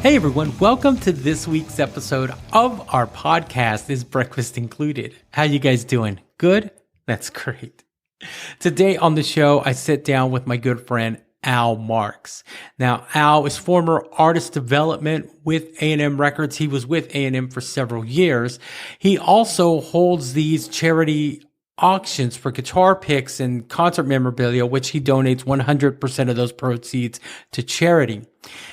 Hey everyone, welcome to this week's episode of our podcast, Is Breakfast Included? How you guys doing? Good? That's great. Today on the show, I sit down with my good friend, Al Marks. Now, Al is former artist development with A&M Records. He was with A&M for several years. He also holds these charity auctions for guitar picks and concert memorabilia, which he donates 100% of those proceeds to charity.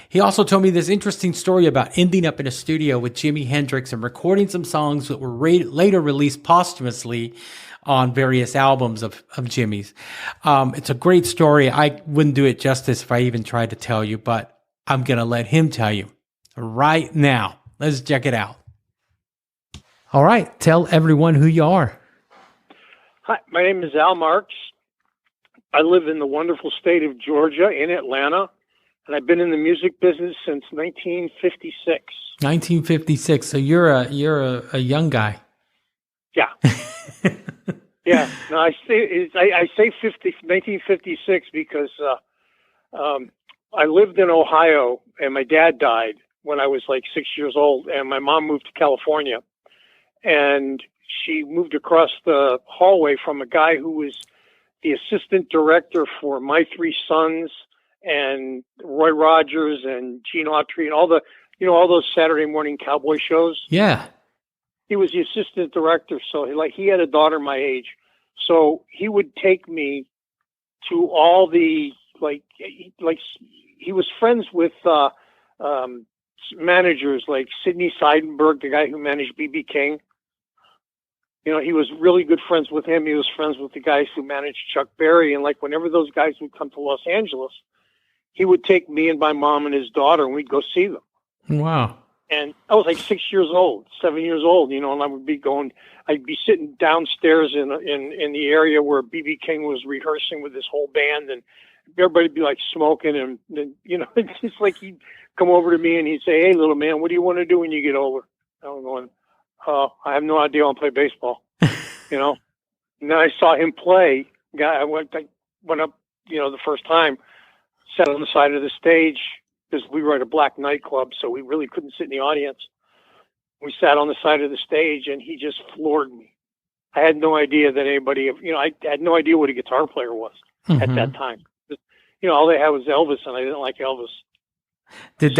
He also told me this interesting story about ending up in a studio with Jimi Hendrix and recording some songs that were later released posthumously on various albums of Jimmy's. It's a great story. I wouldn't do it justice if I even tried to tell you, but I'm going to let him tell you right now. Let's check it out. All right. Tell everyone who you are. Hi, my name is Al Marks. I live in the wonderful state of Georgia in Atlanta, and I've been in the music business since 1956. 1956. So you're a young guy. Yeah. Yeah. No, I say 1956 because I lived in Ohio, and my dad died when I was like 6 years old, and my mom moved to California, and she moved across the hallway from a guy who was the assistant director for My Three Sons and Roy Rogers and Gene Autry and all those Saturday morning cowboy shows. Yeah. He was the assistant director. So he had a daughter my age. So he would take me to all the, he was friends with, managers like Sidney Seidenberg, the guy who managed B.B. King. You know, he was really good friends with him. He was friends with the guys who managed Chuck Berry. And whenever those guys would come to Los Angeles, he would take me and my mom and his daughter, and we'd go see them. Wow. And I was like 7 years old, and I'd be sitting downstairs in the area where B.B. King was rehearsing with his whole band, and everybody'd be like smoking, and it's just like he'd come over to me and he'd say, "Hey, little man, what do you want to do when you get older?" I'm going, I have no idea. I want to play baseball, And then I saw him play. I went up, the first time, sat on the side of the stage because we were at a black nightclub, so we really couldn't sit in the audience. We sat on the side of the stage, and he just floored me. I had no idea that I had no idea what a guitar player was at that time. All they had was Elvis, and I didn't like Elvis. Did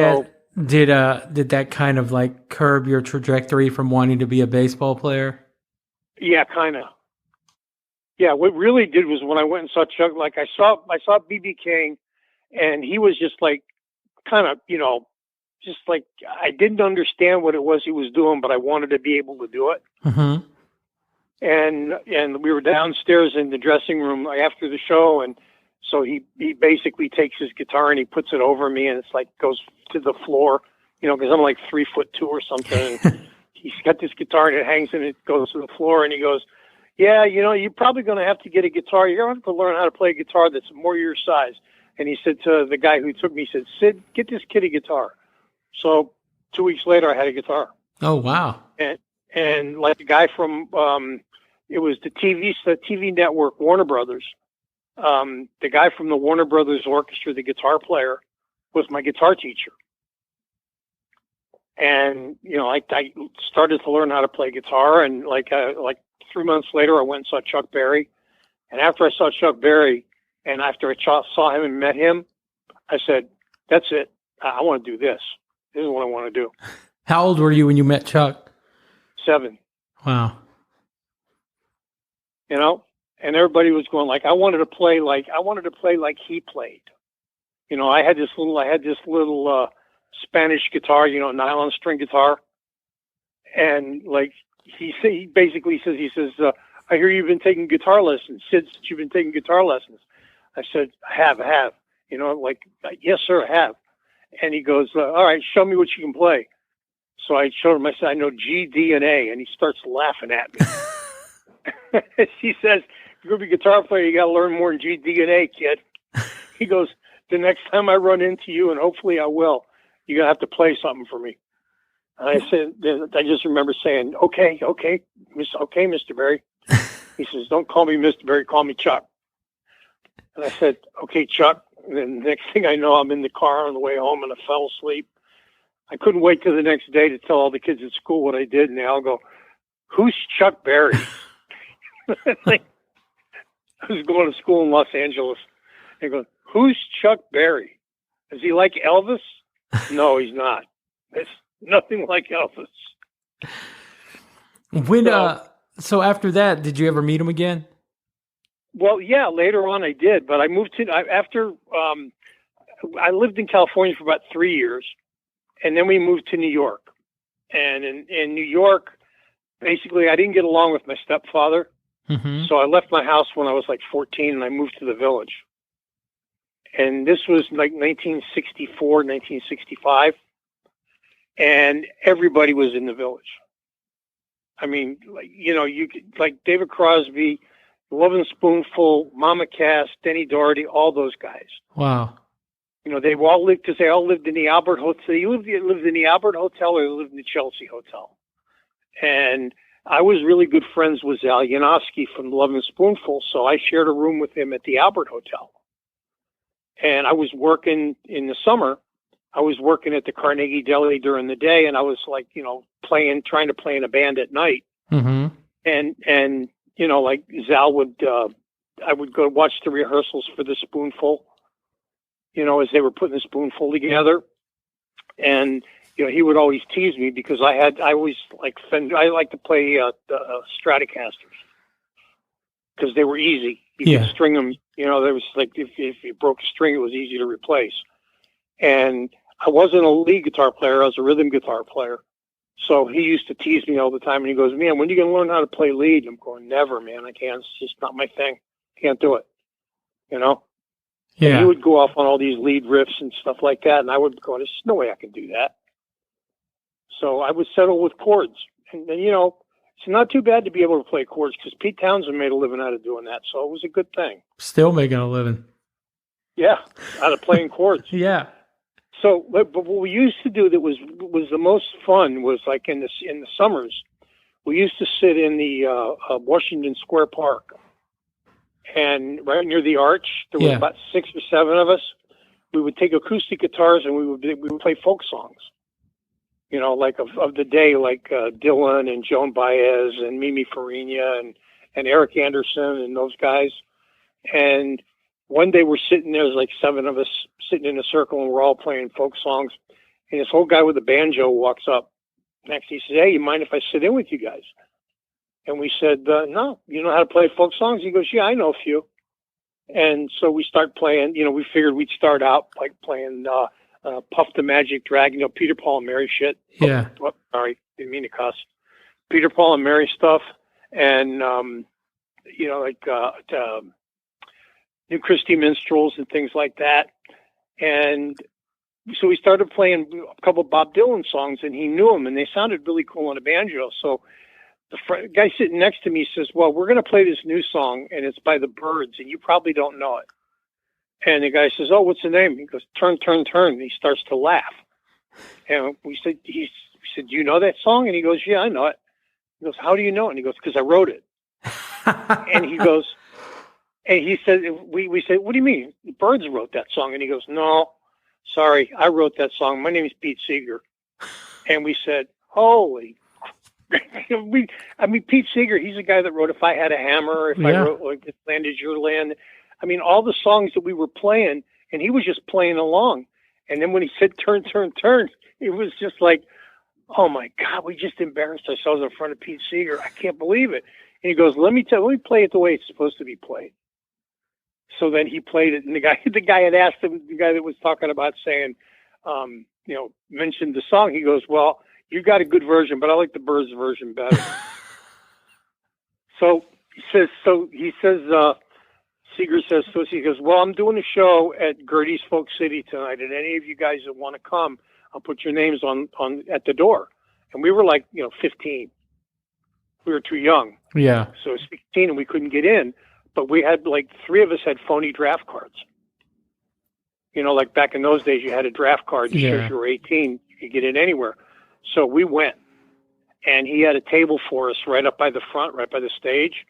that kind of like curb your trajectory from wanting to be a baseball player? Yeah, kind of. Yeah, what really did was when I went and saw Chuck, I saw B.B. King, and he was just like, kind of, just like, I didn't understand what it was he was doing, but I wanted to be able to do it. Mm-hmm. And we were downstairs in the dressing room after the show, and so he basically takes his guitar and he puts it over me, and it's like goes to the floor, because I'm like 3'2" or something. And he's got this guitar and it hangs and it goes to the floor, and he goes, "Yeah, you're probably going to have to get a guitar. You're going to have to learn how to play a guitar that's more your size." And he said to the guy who took me, he said, "Sid, get this kid a guitar." So 2 weeks later, I had a guitar. Oh, wow. And like the guy from, it was the TV network, Warner Brothers. The guy from the Warner Brothers Orchestra, the guitar player, was my guitar teacher. And, I started to learn how to play guitar. And like 3 months later, I went and saw Chuck Berry. And after I saw Chuck Berry, and after I saw him and met him, I said, "That's it. I want to do this. This is what I want to do." How old were you when you met Chuck? 7. Wow. And everybody was going I wanted to play like he played. I had this little Spanish guitar, nylon string guitar. And he basically says, "I hear you've been taking guitar lessons. Sid, you've been taking guitar lessons." I said, I have. "Yes, sir, I have." And he goes, "All right, show me what you can play." So I showed him, I said, "I know G, D, and A." And he starts laughing at me. He says, "You're going to be a guitar player, you got to learn more than G, D, and A, kid." He goes, "The next time I run into you, and hopefully I will, you're going to have to play something for me." And I said, I just remember saying, okay, Mr. Berry. He says, "Don't call me Mr. Berry, call me Chuck." And I said, "Okay, Chuck." And then the next thing I know, I'm in the car on the way home, and I fell asleep. I couldn't wait till the next day to tell all the kids at school what I did, and they all go, "Who's Chuck Berry?" Like, I was going to school in Los Angeles. They go, "Who's Chuck Berry? Is he like Elvis?" No, he's not. It's nothing like Elvis. When so after that, did you ever meet him again? Well, yeah, later on I did, but I moved to after I lived in California for about 3 years, and then we moved to New York. And in New York, basically, I didn't get along with my stepfather, so I left my house when I was like 14, and I moved to the Village. And this was like 1964, 1965, and everybody was in the Village. I mean, like, you know, you could, like David Crosby, Lovin' Spoonful, Mama Cass, Denny Doherty, all those guys. Wow. You know, they all lived because they all lived in the Albert Hotel. You lived in the Albert Hotel, or you lived in the Chelsea Hotel. And I was really good friends with Zal Yanofsky from Lovin' Spoonful, so I shared a room with him at the Albert Hotel. And I was working in the summer. I was working at the Carnegie Deli during the day, and I was like, you know, trying to play in a band at night. And you know, like Zal would, I would go watch the rehearsals for the Spoonful, you know, as they were putting the Spoonful together. And, you know, he would always tease me because I always like to play the Stratocasters because they were easy. You could string them, you know, there was like, if you broke a string, it was easy to replace. And I wasn't a lead guitar player. I was a rhythm guitar player. So he used to tease me all the time. And he goes, "Man, when are you going to learn how to play lead?" And I'm going, "Never, man. I can't. It's just not my thing. Can't do it." You know? Yeah. And he would go off on all these lead riffs and stuff like that. And I would go, "There's no way I can do that." So I would settle with chords. And then, you know, it's not too bad to be able to play chords because Pete Townsend made a living out of doing that. So it was a good thing. Still making a living. Yeah, out of playing chords. Yeah. So, but what we used to do that was the most fun was like in the summers, we used to sit in the Washington Square Park, and right near the Arch, there was about 6 or 7 of us. We would take acoustic guitars and we would play folk songs, you know, like of the day, like Dylan and Joan Baez and Mimi Farina and Eric Anderson and those guys. And one day we're sitting there, there's like 7 of us sitting in a circle, and we're all playing folk songs. And this old guy with a banjo walks up next. He says, "Hey, you mind if I sit in with you guys?" And we said, "No, you know how to play folk songs?" He goes, "Yeah, I know a few." And so we start playing, you know, we figured we'd start out like playing Puff the Magic Dragon, you know, Peter, Paul, and Mary shit. Yeah. Oh, sorry, didn't mean to cuss. Peter, Paul, and Mary stuff. And, you know, like New Christie Minstrels and things like that. And so we started playing a couple of Bob Dylan songs, and he knew them, and they sounded really cool on a banjo. So the guy sitting next to me says, "Well, we're going to play this new song, and it's by the Byrds, and you probably don't know it." And the guy says, "Oh, what's the name?" He goes, "Turn, Turn, Turn." And he starts to laugh. And we said, "Do you know that song?" And he goes, "Yeah, I know it." He goes, "How do you know it?" And he goes, "Because I wrote it." And he goes, and he said, we said, "What do you mean? The Byrds wrote that song?" And he goes, "No, sorry, I wrote that song. My name is Pete Seeger." And we said, "Holy." I mean, Pete Seeger, he's the guy that wrote "If I Had a Hammer," I wrote like "This Land Is Your Land." I mean, all the songs that we were playing, and he was just playing along. And then when he said "Turn, Turn, Turn," it was just like, oh my God, we just embarrassed ourselves in front of Pete Seeger. I can't believe it. And he goes, let me play it the way it's supposed to be played. So then he played it, and the guy had asked him, the guy that was talking about saying, you know, mentioned the song. He goes, "Well, you got a good version, but I like the Byrds version better." So he says, Seeger says, so he goes, "Well, I'm doing a show at Gertie's Folk City tonight, and any of you guys that want to come, I'll put your names on at the door." And we were like, you know, 15. We were too young. Yeah. So 16, and we couldn't get in. But we had like 3 of us had phony draft cards. You know, like back in those days, you had a draft card. You show you were 18, you could get in anywhere. So we went, and he had a table for us right up by the front, right by the stage.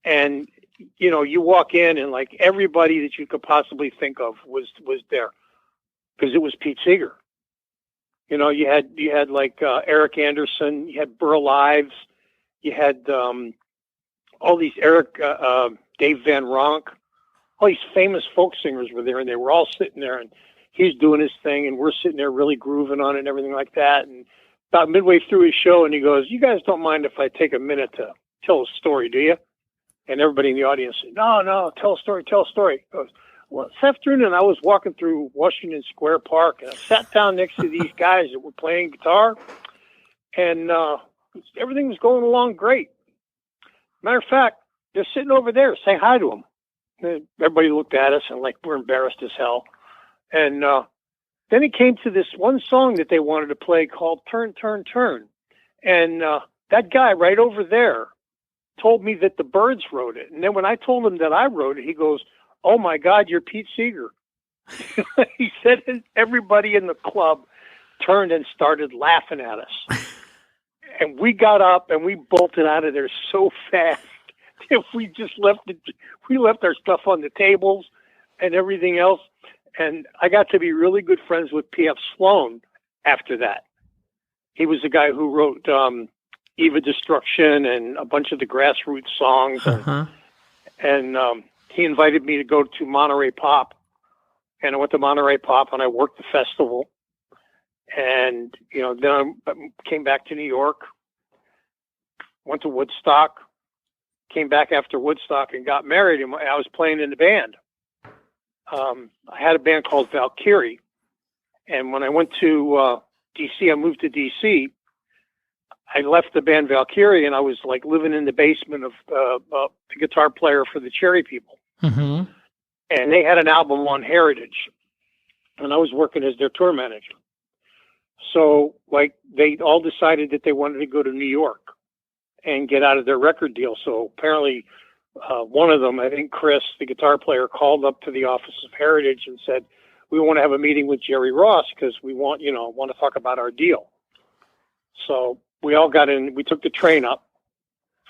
And, you know, you walk in, and like everybody that you could possibly think of was there, because it was Pete Seeger. You know, you had like Eric Anderson, you had Burl Ives, you had all these Dave Van Ronk, all these famous folk singers were there, and they were all sitting there, and he's doing his thing, and we're sitting there really grooving on it and everything like that. And about midway through his show, and he goes, "You guys don't mind if I take a minute to tell a story, do you?" And everybody in the audience said, No, tell a story, tell a story. He goes, "Well, this afternoon I was walking through Washington Square Park, and I sat down next to these guys that were playing guitar, and everything was going along great. Matter of fact, they're sitting over there. Say hi to them." And everybody looked at us and like we're embarrassed as hell. And then it came to this one song that they wanted to play called "Turn, Turn, Turn." And that guy right over there told me that the Byrds wrote it. And then when I told him that I wrote it, he goes, "Oh my God, you're Pete Seeger." He said, and everybody in the club turned and started laughing at us. And we got up and we bolted out of there so fast that we just left our stuff on the tables and everything else. And I got to be really good friends with P.F. Sloan after that. He was the guy who wrote Eva Destruction and a bunch of the Grassroots songs. And he invited me to go to Monterey Pop. And I went to Monterey Pop and I worked the festival. And, you know, then I came back to New York, went to Woodstock, came back after Woodstock and got married. And I was playing in the band. I had a band called Valkyrie. And when I went to D.C., I moved to D.C., I left the band Valkyrie and I was like living in the basement of the guitar player for the Cherry People. Mm-hmm. And they had an album on Heritage. And I was working as their tour manager. So, like, they all decided that they wanted to go to New York and get out of their record deal. So apparently one of them, I think Chris, the guitar player, called up to the office of Heritage and said, "We want to have a meeting with Jerry Ross because we want to talk about our deal." So we all got in. We took the train up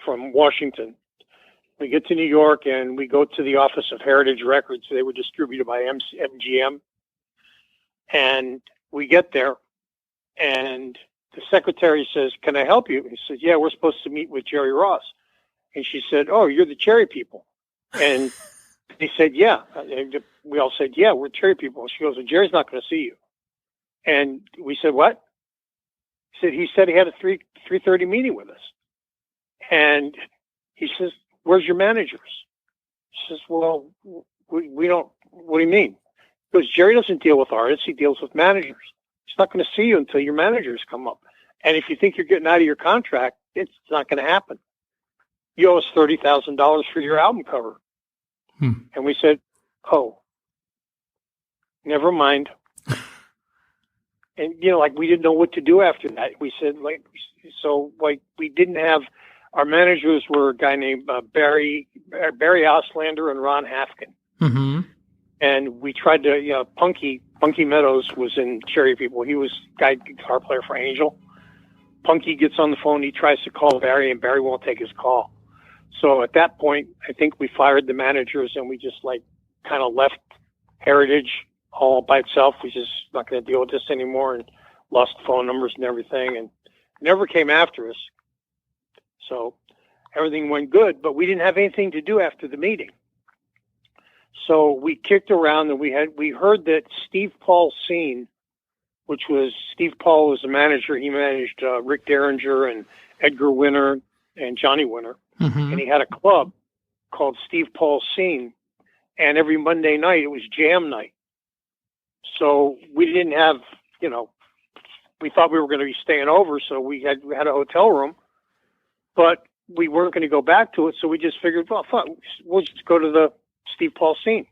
from Washington. We get to New York and we go to the office of Heritage Records. They were distributed by MGM. And we get there and the secretary says, "Can I help you?" He said, "Yeah, we're supposed to meet with Jerry Ross." And she said, "Oh, you're the Cherry People." And he said, "Yeah." And we all said, "Yeah, we're Cherry People." And she goes, "Well, Jerry's not going to see you." And we said, "What?" He said he had a 3:30 meeting with us. And he says, "Where's your managers?" She says, "Well, we don't, what do you mean?" Because Jerry doesn't deal with artists, he deals with managers. He's not going to see you until your managers come up. And if you think you're getting out of your contract, it's not going to happen. You owe us $30,000 for your album cover. And we said, "Oh, never mind." And, we didn't know what to do after that. We said, we didn't have, our managers were a guy named Barry Auslander and Ron Hafkin. Mm-hmm. And we tried to, Punky Meadows was in Cherry People. He was guitar player for Angel. Punky gets on the phone. He tries to call Barry, and Barry won't take his call. So at that point, I think we fired the managers, and we just kind of left Heritage all by itself. We just not going to deal with this anymore, and lost phone numbers and everything, and never came after us. So everything went good, but we didn't have anything to do after the meeting. So we kicked around, and we heard that Steve Paul Scene, which was Steve Paul was the manager. He managed Rick Derringer and Edgar Winter and Johnny Winter. Mm-hmm. And he had a club called Steve Paul Scene. And every Monday night it was jam night. So we didn't have, we thought we were going to be staying over. So we had a hotel room, but we weren't going to go back to it. So we just figured, well, fuck, we'll just go to the Steve Paul Scene.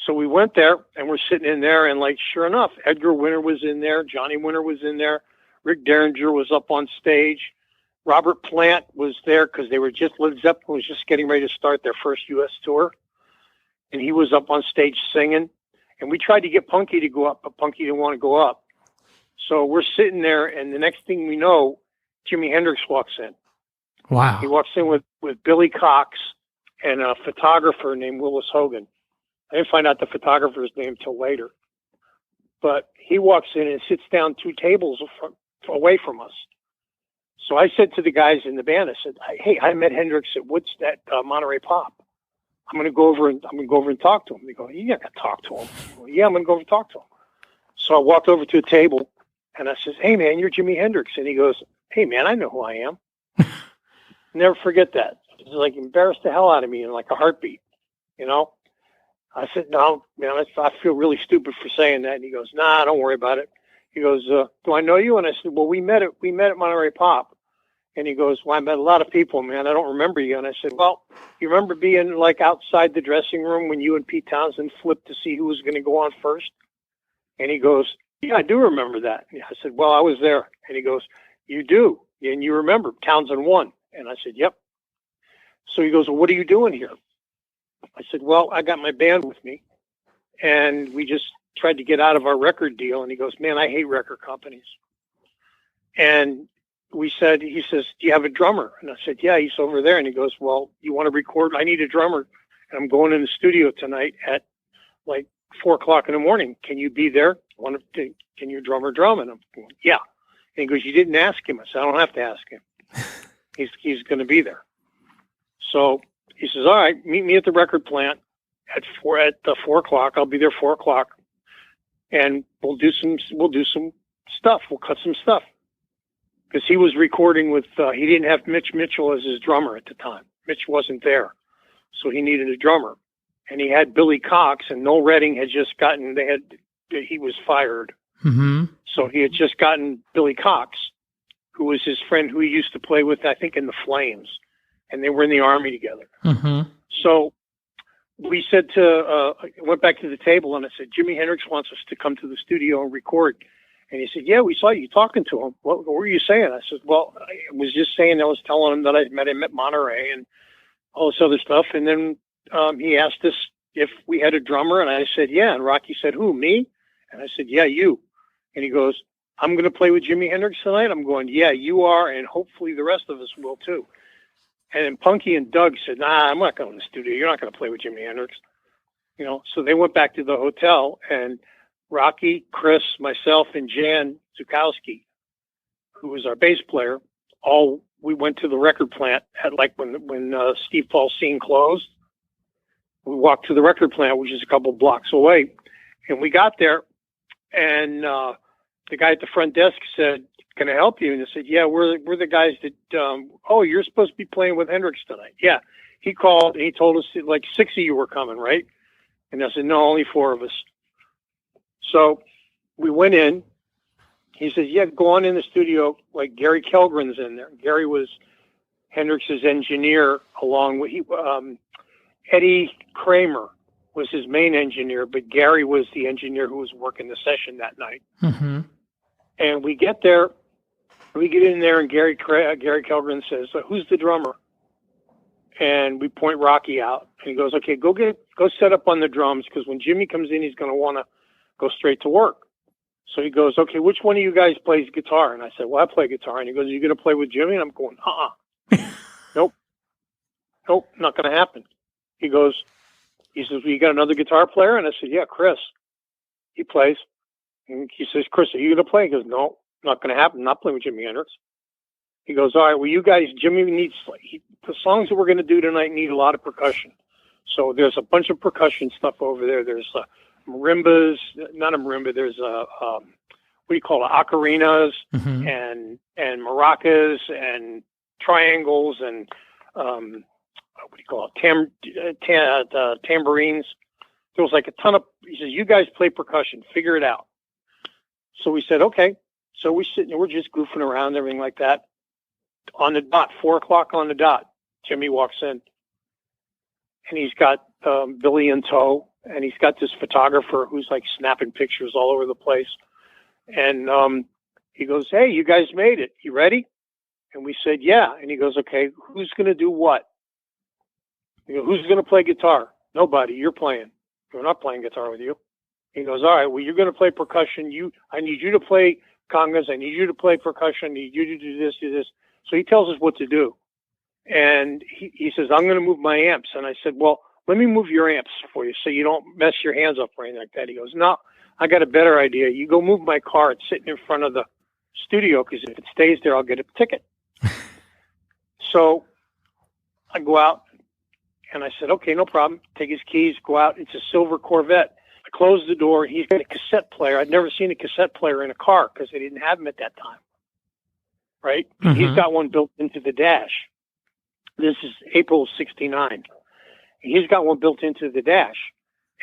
So we went there and we're sitting in there, and sure enough, Edgar Winter was in there. Johnny Winter was in there. Rick Derringer was up on stage. Robert Plant was there because Led Zeppelin was just getting ready to start their first U.S. tour. And he was up on stage singing. And we tried to get Punky to go up, but Punky didn't want to go up. So we're sitting there, and the next thing we know, Jimi Hendrix walks in. Wow. He walks in with Billy Cox and a photographer named Willis Hogan. I didn't find out the photographer's name till later. But he walks in and sits down 2 tables away from us. So I said to the guys in the band, I said, "Hey, I met Hendrix at Monterey Pop. I'm going to go over and talk to him." They go, "You're not going to talk to him." Well, yeah, I'm going to go over and talk to him. So I walked over to a table and I says, "Hey man, you're Jimi Hendrix." And he goes, "Hey man, I know who I am." Never forget that. It was like embarrassed the hell out of me in like a heartbeat, you know? I said, "No, man, I feel really stupid for saying that." And he goes, "Nah, don't worry about it." He goes, "Do I know you?" And I said, "Well, we met at Monterey Pop." And he goes, "Well, I met a lot of people, man. I don't remember you." And I said, "Well, you remember being like outside the dressing room when you and Pete Townsend flipped to see who was going to go on first?" And he goes, "Yeah, I do remember that." And I said, "Well, I was there." And he goes, "You do? And you remember Townsend won?" And I said, "Yep." So he goes, "Well, what are you doing here?" I said, "Well, I got my band with me, and we just tried to get out of our record deal." And he goes, "Man, I hate record companies." And he says, "Do you have a drummer?" And I said, "Yeah, he's over there." And he goes, "Well, you want to record? I need a drummer. And I'm going in the studio tonight at like 4:00 in the morning. Can you be there? Can your drummer drum?" And I'm going, "Yeah." And he goes, "You didn't ask him." I said, "I don't have to ask him. He's going to be there." So he says, "All right, meet me at the record plant at 4:00. I'll be there 4:00, and we'll do some stuff. We'll cut some stuff." Because he was recording with, he didn't have Mitch Mitchell as his drummer at the time. Mitch wasn't there. So he needed a drummer. And he had Billy Cox, and Noel Redding had just he was fired. Mm-hmm. So he had just gotten Billy Cox, who was his friend who he used to play with, I think, in the Flames. And they were in the Army together. Mm-hmm. So we said went back to the table and I said, "Jimi Hendrix wants us to come to the studio and record." And he said, "Yeah, we saw you talking to him. What were you saying?" I said, "Well, I was just saying, I was telling him that I met him at Monterey and all this other stuff." And then he asked us if we had a drummer. And I said, "Yeah." And Rocky said, "Who, me?" And I said, "Yeah, you." And he goes, "I'm going to play with Jimi Hendrix tonight?" I'm going, "Yeah, you are. And hopefully the rest of us will too." And then Punky and Doug said, "Nah, I'm not going to the studio. You're not going to play with Jimi Hendrix." You know, so they went back to the hotel, and Rocky, Chris, myself, and Jan Zukowski, who was our bass player, we went to the record plant at like when Steve Paul's scene closed. We walked to the record plant, which is a couple blocks away, and we got there, and the guy at the front desk said, "Can I help you?" And I said, "Yeah, we're the guys that. Oh, you're supposed to be playing with Hendrix tonight." Yeah, he called and he told us that, like 6 of you were coming, right? And I said, "No, only 4 of us." So we went in. He says, "Yeah, go on in the studio." Like Gary Kellgren's in there. Gary was Hendrix's engineer, along with Eddie Kramer was his main engineer, but Gary was the engineer who was working the session that night. Mm-hmm. And we get there, we get in there, and Gary Kellgren says, "Who's the drummer?" And we point Rocky out, and he goes, "Okay, go set up on the drums, because when Jimmy comes in, he's going to want to go straight to work." So he goes, "Okay, which one of you guys plays guitar?" And I said, "Well, I play guitar." And he goes, "Are you going to play with Jimmy?" And I'm going, Nope, not going to happen. He says, "Well, you got another guitar player?" And I said, "Yeah, Chris. He plays." And he says, "Chris, are you going to play?" He goes, "No, not going to happen. I'm not playing with Jimi Hendrix." He goes, "All right, well, you guys, Jimmy needs, the songs that we're going to do tonight need a lot of percussion. So there's a bunch of percussion stuff over there. There's marimbas, not a marimba, there's what do you call it, ocarinas, Mm-hmm. and maracas and triangles and what do you call it, tambourines. There was like a ton of," he says, "You guys play percussion, figure it out." So we said, okay. So we're sitting there, we're just goofing around, everything like that. On the dot, 4:00 on the dot, Jimmy walks in, and he's got Billy in tow, and he's got this photographer who's like snapping pictures all over the place. And he goes, "Hey, you guys made it. You ready?" And we said, "Yeah." And he goes, "Okay, who's going to do what?" We go, "Who's going to play guitar?" "Nobody. You're playing." "We're not playing guitar with you." He goes, "All right, well, you're going to play percussion. I need you to play congas. I need you to play percussion. I need you to do this, do this. So he tells us what to do. And he says, "I'm going to move my amps." And I said, "Well, let me move your amps for you so you don't mess your hands up or anything like that." He goes, "No, I got a better idea. You go move my car. It's sitting in front of the studio because if it stays there, I'll get a ticket. So I go out and I said, okay, no problem. Take his keys, go out. It's a silver Corvette. I close the door. He's got a cassette player. I'd never seen a cassette player in a car because they didn't have them at that time. Right? Mm-hmm. He's got one built into the dash. This is April of 69. He's got one built into the dash.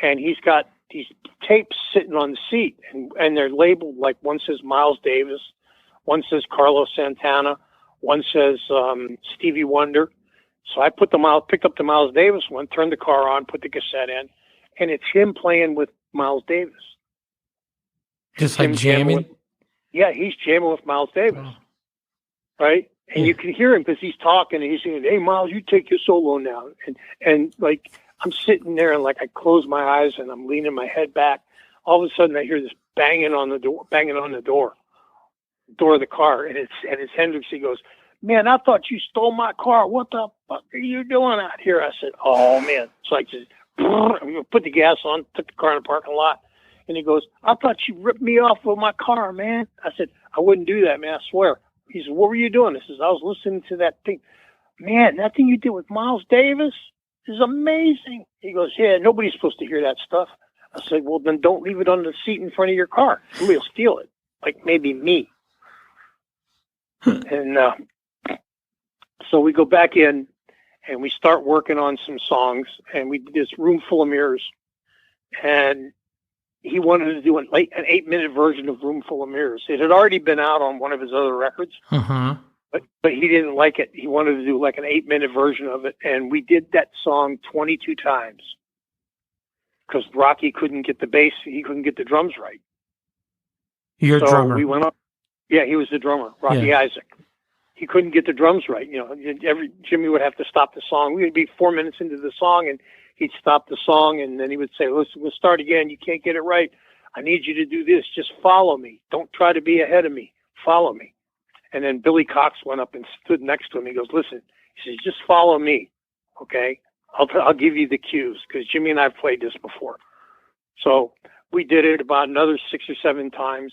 And he's got these tapes sitting on the seat. And they're labeled, like one says Miles Davis, one says Carlos Santana, one says Stevie Wonder. So I picked up the Miles Davis one, turned the car on, put the cassette in, and it's him playing with Miles Davis. Just like jamming? He's jamming with Miles Davis. Right? And you can hear him because he's talking and he's saying, hey, Miles, you take your solo now. And like, I'm sitting there and like I close my eyes and I'm leaning my head back. All of a sudden I hear this banging on the door of the car. And it's Hendrix. He goes, man, I thought you stole my car. What the fuck are you doing out here? I said, oh man. So I just put the gas on, took the car in the parking lot. And he goes, I thought you ripped me off with my car, man. I said, I wouldn't do that, man. I swear. He said, what were you doing? I says, I was listening to that thing. Man, that thing you did with Miles Davis is amazing. He goes, yeah, nobody's supposed to hear that stuff. I said, well, then don't leave it on the seat in front of your car. Somebody will steal it, like maybe me. And so we go back in and we start working on some songs. And we did this Room Full of Mirrors. And he wanted to do an 8-minute version of Room Full of Mirrors. It had already been out on one of his other records, but he didn't like it. He wanted to do like an 8-minute version of it. And we did that song 22 times because Rocky couldn't get the bass. He couldn't get the drums right. Your drummer. We went up. Yeah, he was the drummer, Rocky Isaac. He couldn't get the drums right. You know, Jimmy would have to stop the song. We would be 4 minutes into the song and he'd stop the song and then he would say, listen, we'll start again. You can't get it right. I need you to do this. Just follow me. Don't try to be ahead of me. Follow me. And then Billy Cox went up and stood next to him. He goes, listen, he says, just follow me. Okay. I'll give you the cues because Jimmy and I have played this before. So we did it about another 6 or 7 times.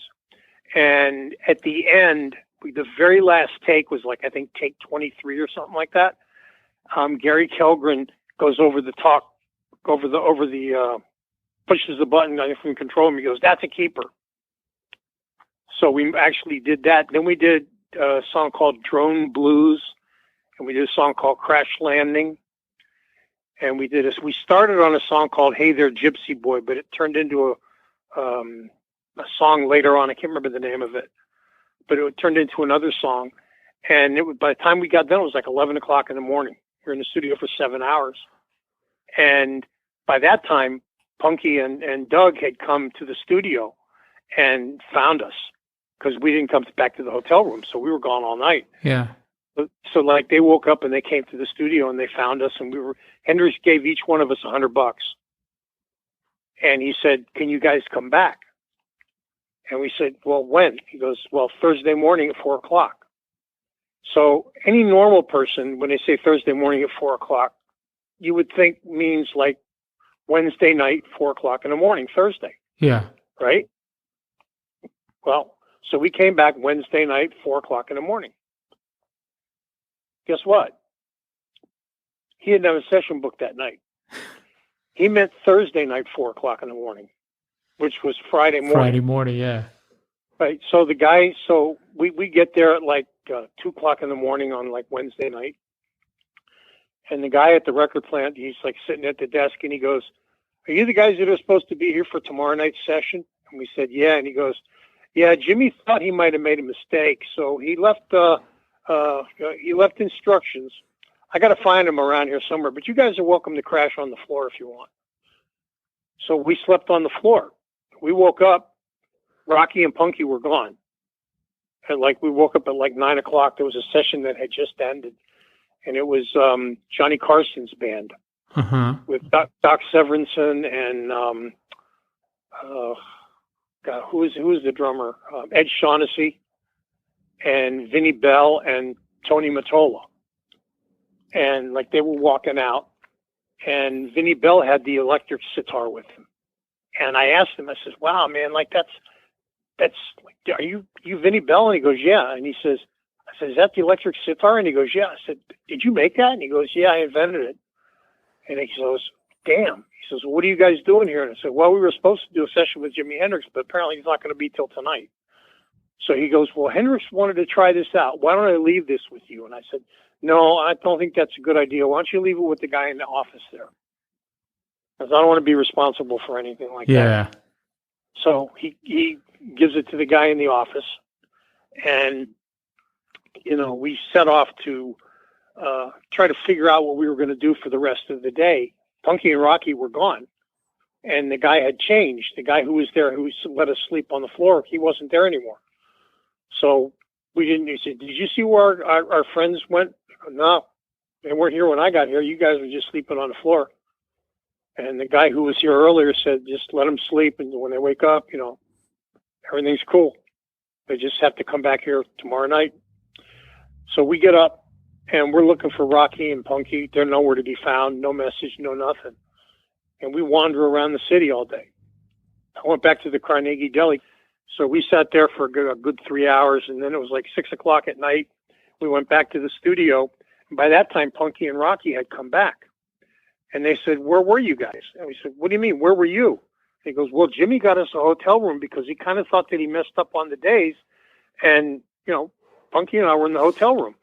And at the end, the very last take was like, I think take 23 or something like that. Gary Kellgren goes over the pushes the button from control room. He goes, that's a keeper. So we actually did that. Then we did a song called Drone Blues, and we did a song called Crash Landing. And we started on a song called Hey There, Gypsy Boy, but it turned into a song later on. I can't remember the name of it, but it turned into another song. And by the time we got done, it was like 11 o'clock in the morning. We were in the studio for 7 hours. And by that time, Punky and Doug had come to the studio and found us because we didn't come back to the hotel room. So we were gone all night. Yeah. So like they woke up and they came to the studio and they found us and Hendrix gave each one of us $100. And he said, can you guys come back? And we said, well, when? He goes, well, Thursday morning at 4 o'clock. So any normal person, when they say Thursday morning at 4 o'clock, you would think means like Wednesday night, 4 o'clock in the morning, Thursday. Yeah. Right? Well, so we came back Wednesday night, 4 o'clock in the morning. Guess what? He didn't have a session booked that night. He meant Thursday night, 4 o'clock in the morning, which was Friday morning. Friday morning, yeah. Right. So we get there at like 2 o'clock in the morning on like Wednesday night. And the guy at the record plant, he's like sitting at the desk and he goes, are you the guys that are supposed to be here for tomorrow night's session? And we said, yeah. And he goes, yeah, Jimmy thought he might have made a mistake. So he left instructions. I got to find him around here somewhere, but you guys are welcome to crash on the floor if you want. So we slept on the floor. We woke up, Rocky and Punky were gone. And we woke up at like 9 o'clock. There was a session that had just ended. And it was Johnny Carson's band with Doc Severinsen and who was the drummer? Ed Shaughnessy and Vinnie Bell and Tony Mottola. And they were walking out, and Vinnie Bell had the electric sitar with him. And I asked him, I says, wow, man, like that's like, are you Vinnie Bell? And he goes, yeah. And he says, I said, is that the electric sitar? And he goes, yeah. I said, did you make that? And he goes, yeah, I invented it. And he goes, damn. He says, well, what are you guys doing here? And I said, well, we were supposed to do a session with Jimi Hendrix, but apparently he's not going to be till tonight. So he goes, well, Hendrix wanted to try this out. Why don't I leave this with you? And I said, no, I don't think that's a good idea. Why don't you leave it with the guy in the office there? Because I don't want to be responsible for anything like that. Yeah. So he gives it to the guy in the office, and, you know, we set off to try to figure out what we were going to do for the rest of the day. Punky and Rocky were gone, and the guy had changed. The guy who was there, who let us sleep on the floor, he wasn't there anymore. So we didn't. He said, did you see where our friends went? No, they weren't here when I got here. You guys were just sleeping on the floor. And the guy who was here earlier said, just let them sleep. And when they wake up, you know, everything's cool. They just have to come back here tomorrow night. So we get up and we're looking for Rocky and Punky. They're nowhere to be found. No message, no nothing. And we wander around the city all day. I went back to the Carnegie Deli. So we sat there for a good 3 hours. And then it was like 6 o'clock at night. We went back to the studio. And by that time, Punky and Rocky had come back. And they said, where were you guys? And we said, what do you mean? Where were you? He goes, well, Jimmy got us a hotel room because he kind of thought that he messed up on the days. And, you know, Punky and I were in the hotel room.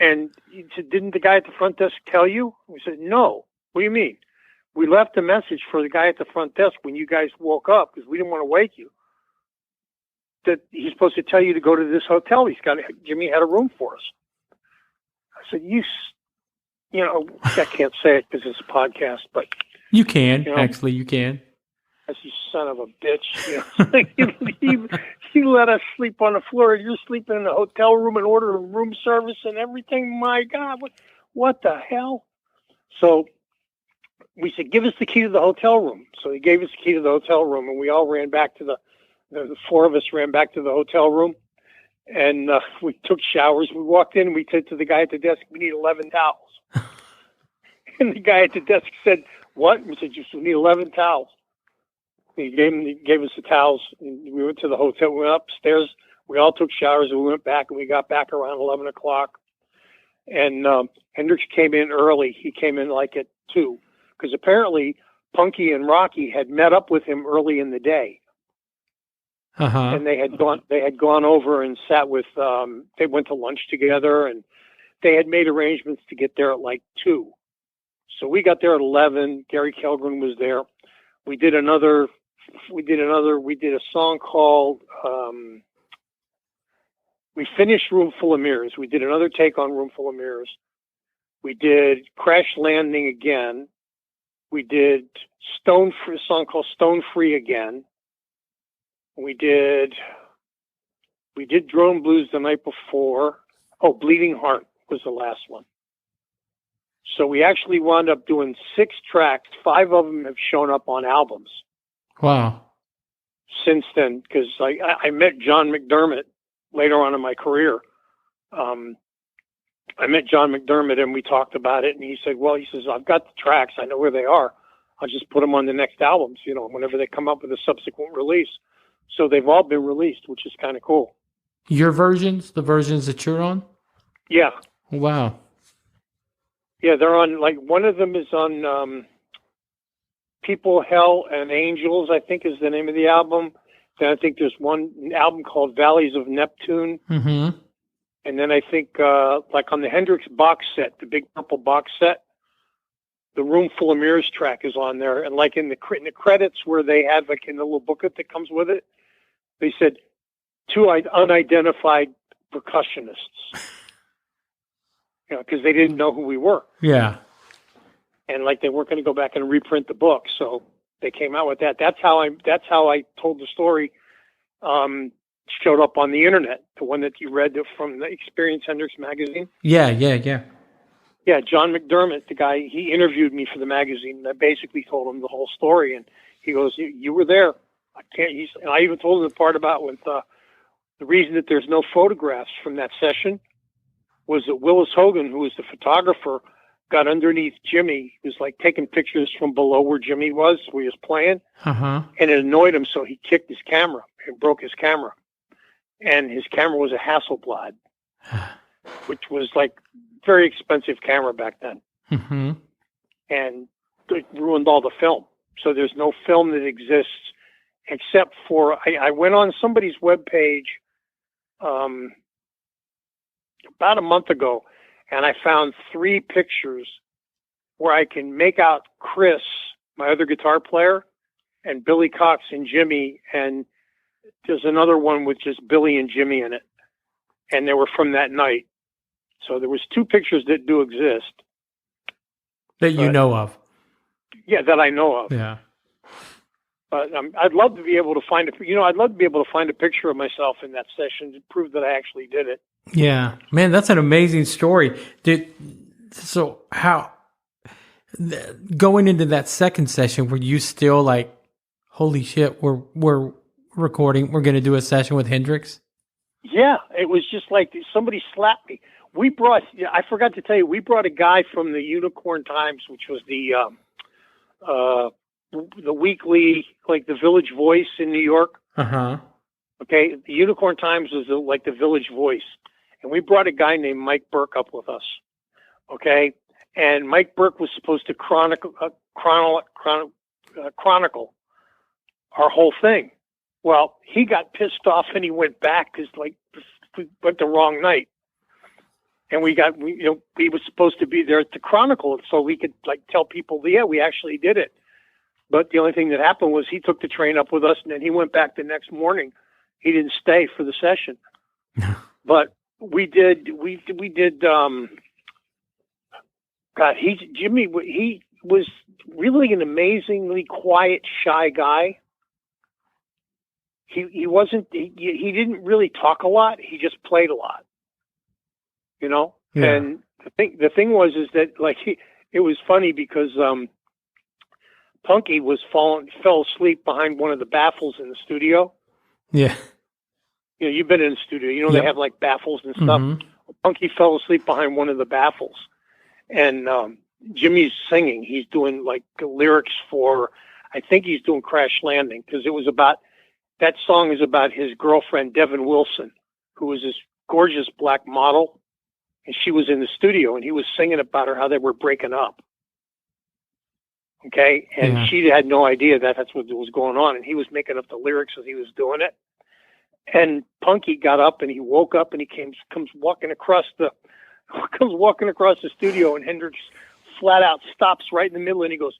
And he said, didn't the guy at the front desk tell you? We said, no. What do you mean? We left a message for the guy at the front desk when you guys woke up because we didn't want to wake you. That he's supposed to tell you to go to this hotel. Jimmy had a room for us. I said, you know, I can't say it because it's a podcast, but You can. You know, Actually, you can. that's you son of a bitch. You know? you let us sleep on the floor. You're sleeping in a hotel room and ordering room service and everything. My God, what the hell? So we said, give us the key to the hotel room. So he gave us the key to the hotel room, and we all ran back to the four of us ran back to the hotel room. And we took showers. We walked in and we said to the guy at the desk, we need 11 towels. And the guy at the desk said, what? We said, we need 11 towels. He gave us the towels. And we went to the hotel. We went upstairs. We all took showers and we went back, and we got back around 11 o'clock. And Hendrix came in early. He came in like at 2 because apparently Punky and Rocky had met up with him early in the day. Uh-huh. And they had gone over and sat with, they went to lunch together, and they had made arrangements to get there at like 2. So we got there at 11. Gary Kellgren was there. We did a song called, we finished Room Full of Mirrors. We did another take on Room Full of Mirrors. We did Crash Landing again. We did a song called Stone Free again. We did Drone Blues the night before. Oh, Bleeding Heart was the last one. So we actually wound up doing 6 tracks. 5 of them have shown up on albums. Wow. Since then, because I met John McDermott later on in my career. I met John McDermott and we talked about it, and he said, well, he says, I've got the tracks. I know where they are. I'll just put them on the next albums, you know, whenever they come up with a subsequent release. So they've all been released, which is kind of cool. Your versions, the versions that you're on? Yeah. Wow. Yeah, they're on, like, one of them is on People, Hell, and Angels, I think is the name of the album. Then I think there's one album called Valleys of Neptune. Mm-hmm. And then I think, like on the Hendrix box set, the big purple box set, the Room Full of Mirrors track is on there. And like in the credits where they have, like in the little booklet that comes with it, they said 2 unidentified percussionists. You know, because they didn't know who we were. Yeah. And like they weren't going to go back and reprint the book, so they came out with that. That's how I told the story. Showed up on the internet, the one that you read from the Experience Hendrix magazine. Yeah. Yeah, John McDermott, the guy, he interviewed me for the magazine, and I basically told him the whole story, and he goes, "You were there. I can't." And I even told him the part about with the reason that there's no photographs from that session was that Willis Hogan, who was the photographer, got underneath Jimmy. He was like taking pictures from below where Jimmy was, where he was playing. Uh-huh. And it annoyed him, so he kicked his camera and broke his camera. And his camera was a Hasselblad, which was like very expensive camera back then. Mm-hmm. And it ruined all the film. So there's no film that exists except for, I went on somebody's webpage about a month ago, and I found 3 pictures where I can make out Chris, my other guitar player, and Billy Cox and Jimmy, and there's another one with just Billy and Jimmy in it. And they were from that night. So there was 2 pictures that do exist. That you know of. Yeah, that I know of. Yeah. But I'd love to be able to find I'd love to be able to find a picture of myself in that session to prove that I actually did it. Yeah, man, that's an amazing story. So how going into that second session, were you still like, holy shit, we're recording, we're going to do a session with Hendrix? Yeah, it was just like somebody slapped me. I forgot to tell you, we brought a guy from the Unicorn Times, which was the weekly, like the Village Voice in New York. Uh-huh. Okay, the Unicorn Times was like the Village Voice. And we brought a guy named Mike Burke up with us. Okay, and Mike Burke was supposed to chronicle our whole thing. Well, he got pissed off and he went back because like we went the wrong night. And he was supposed to be there to chronicle it so we could like tell people, yeah, we actually did it. But the only thing that happened was he took the train up with us and then he went back the next morning. He didn't stay for the session. But Jimmy, he was really an amazingly quiet, shy guy. He didn't really talk a lot. He just played a lot. You know? Yeah. And the thing was that like it was funny because Punky fell asleep behind one of the baffles in the studio. Yeah. You know, you've been in the studio. You know, Yep. They have like baffles and stuff. Mm-hmm. Punky fell asleep behind one of the baffles. And Jimmy's singing. He's doing like lyrics for, I think he's doing Crash Landing, because that song is about his girlfriend, Devin Wilson, who was this gorgeous black model. And she was in the studio and he was singing about her, how they were breaking up. Okay. And Yeah. she had no idea that that's what was going on. And he was making up the lyrics as he was doing it. And Punky got up and he woke up and he comes walking across the studio, and Hendrix flat out stops right in the middle and he goes,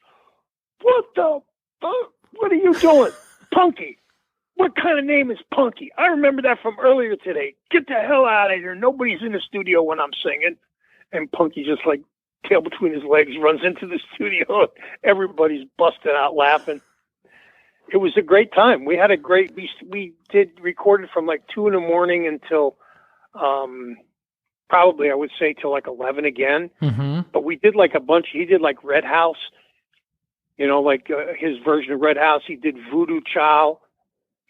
"What the fuck? What are you doing? Punky. What kind of name is Punky? I remember that from earlier today. Get the hell out of here. Nobody's in the studio when I'm singing." And Punky just like tail between his legs runs into the studio. Everybody's busting out laughing. It was a great time. We had we did recorded from like 2 a.m. until probably I would say till like 11 again. Mm-hmm. But we did like a bunch. He did like Red House, like his version of Red House. He did Voodoo Child,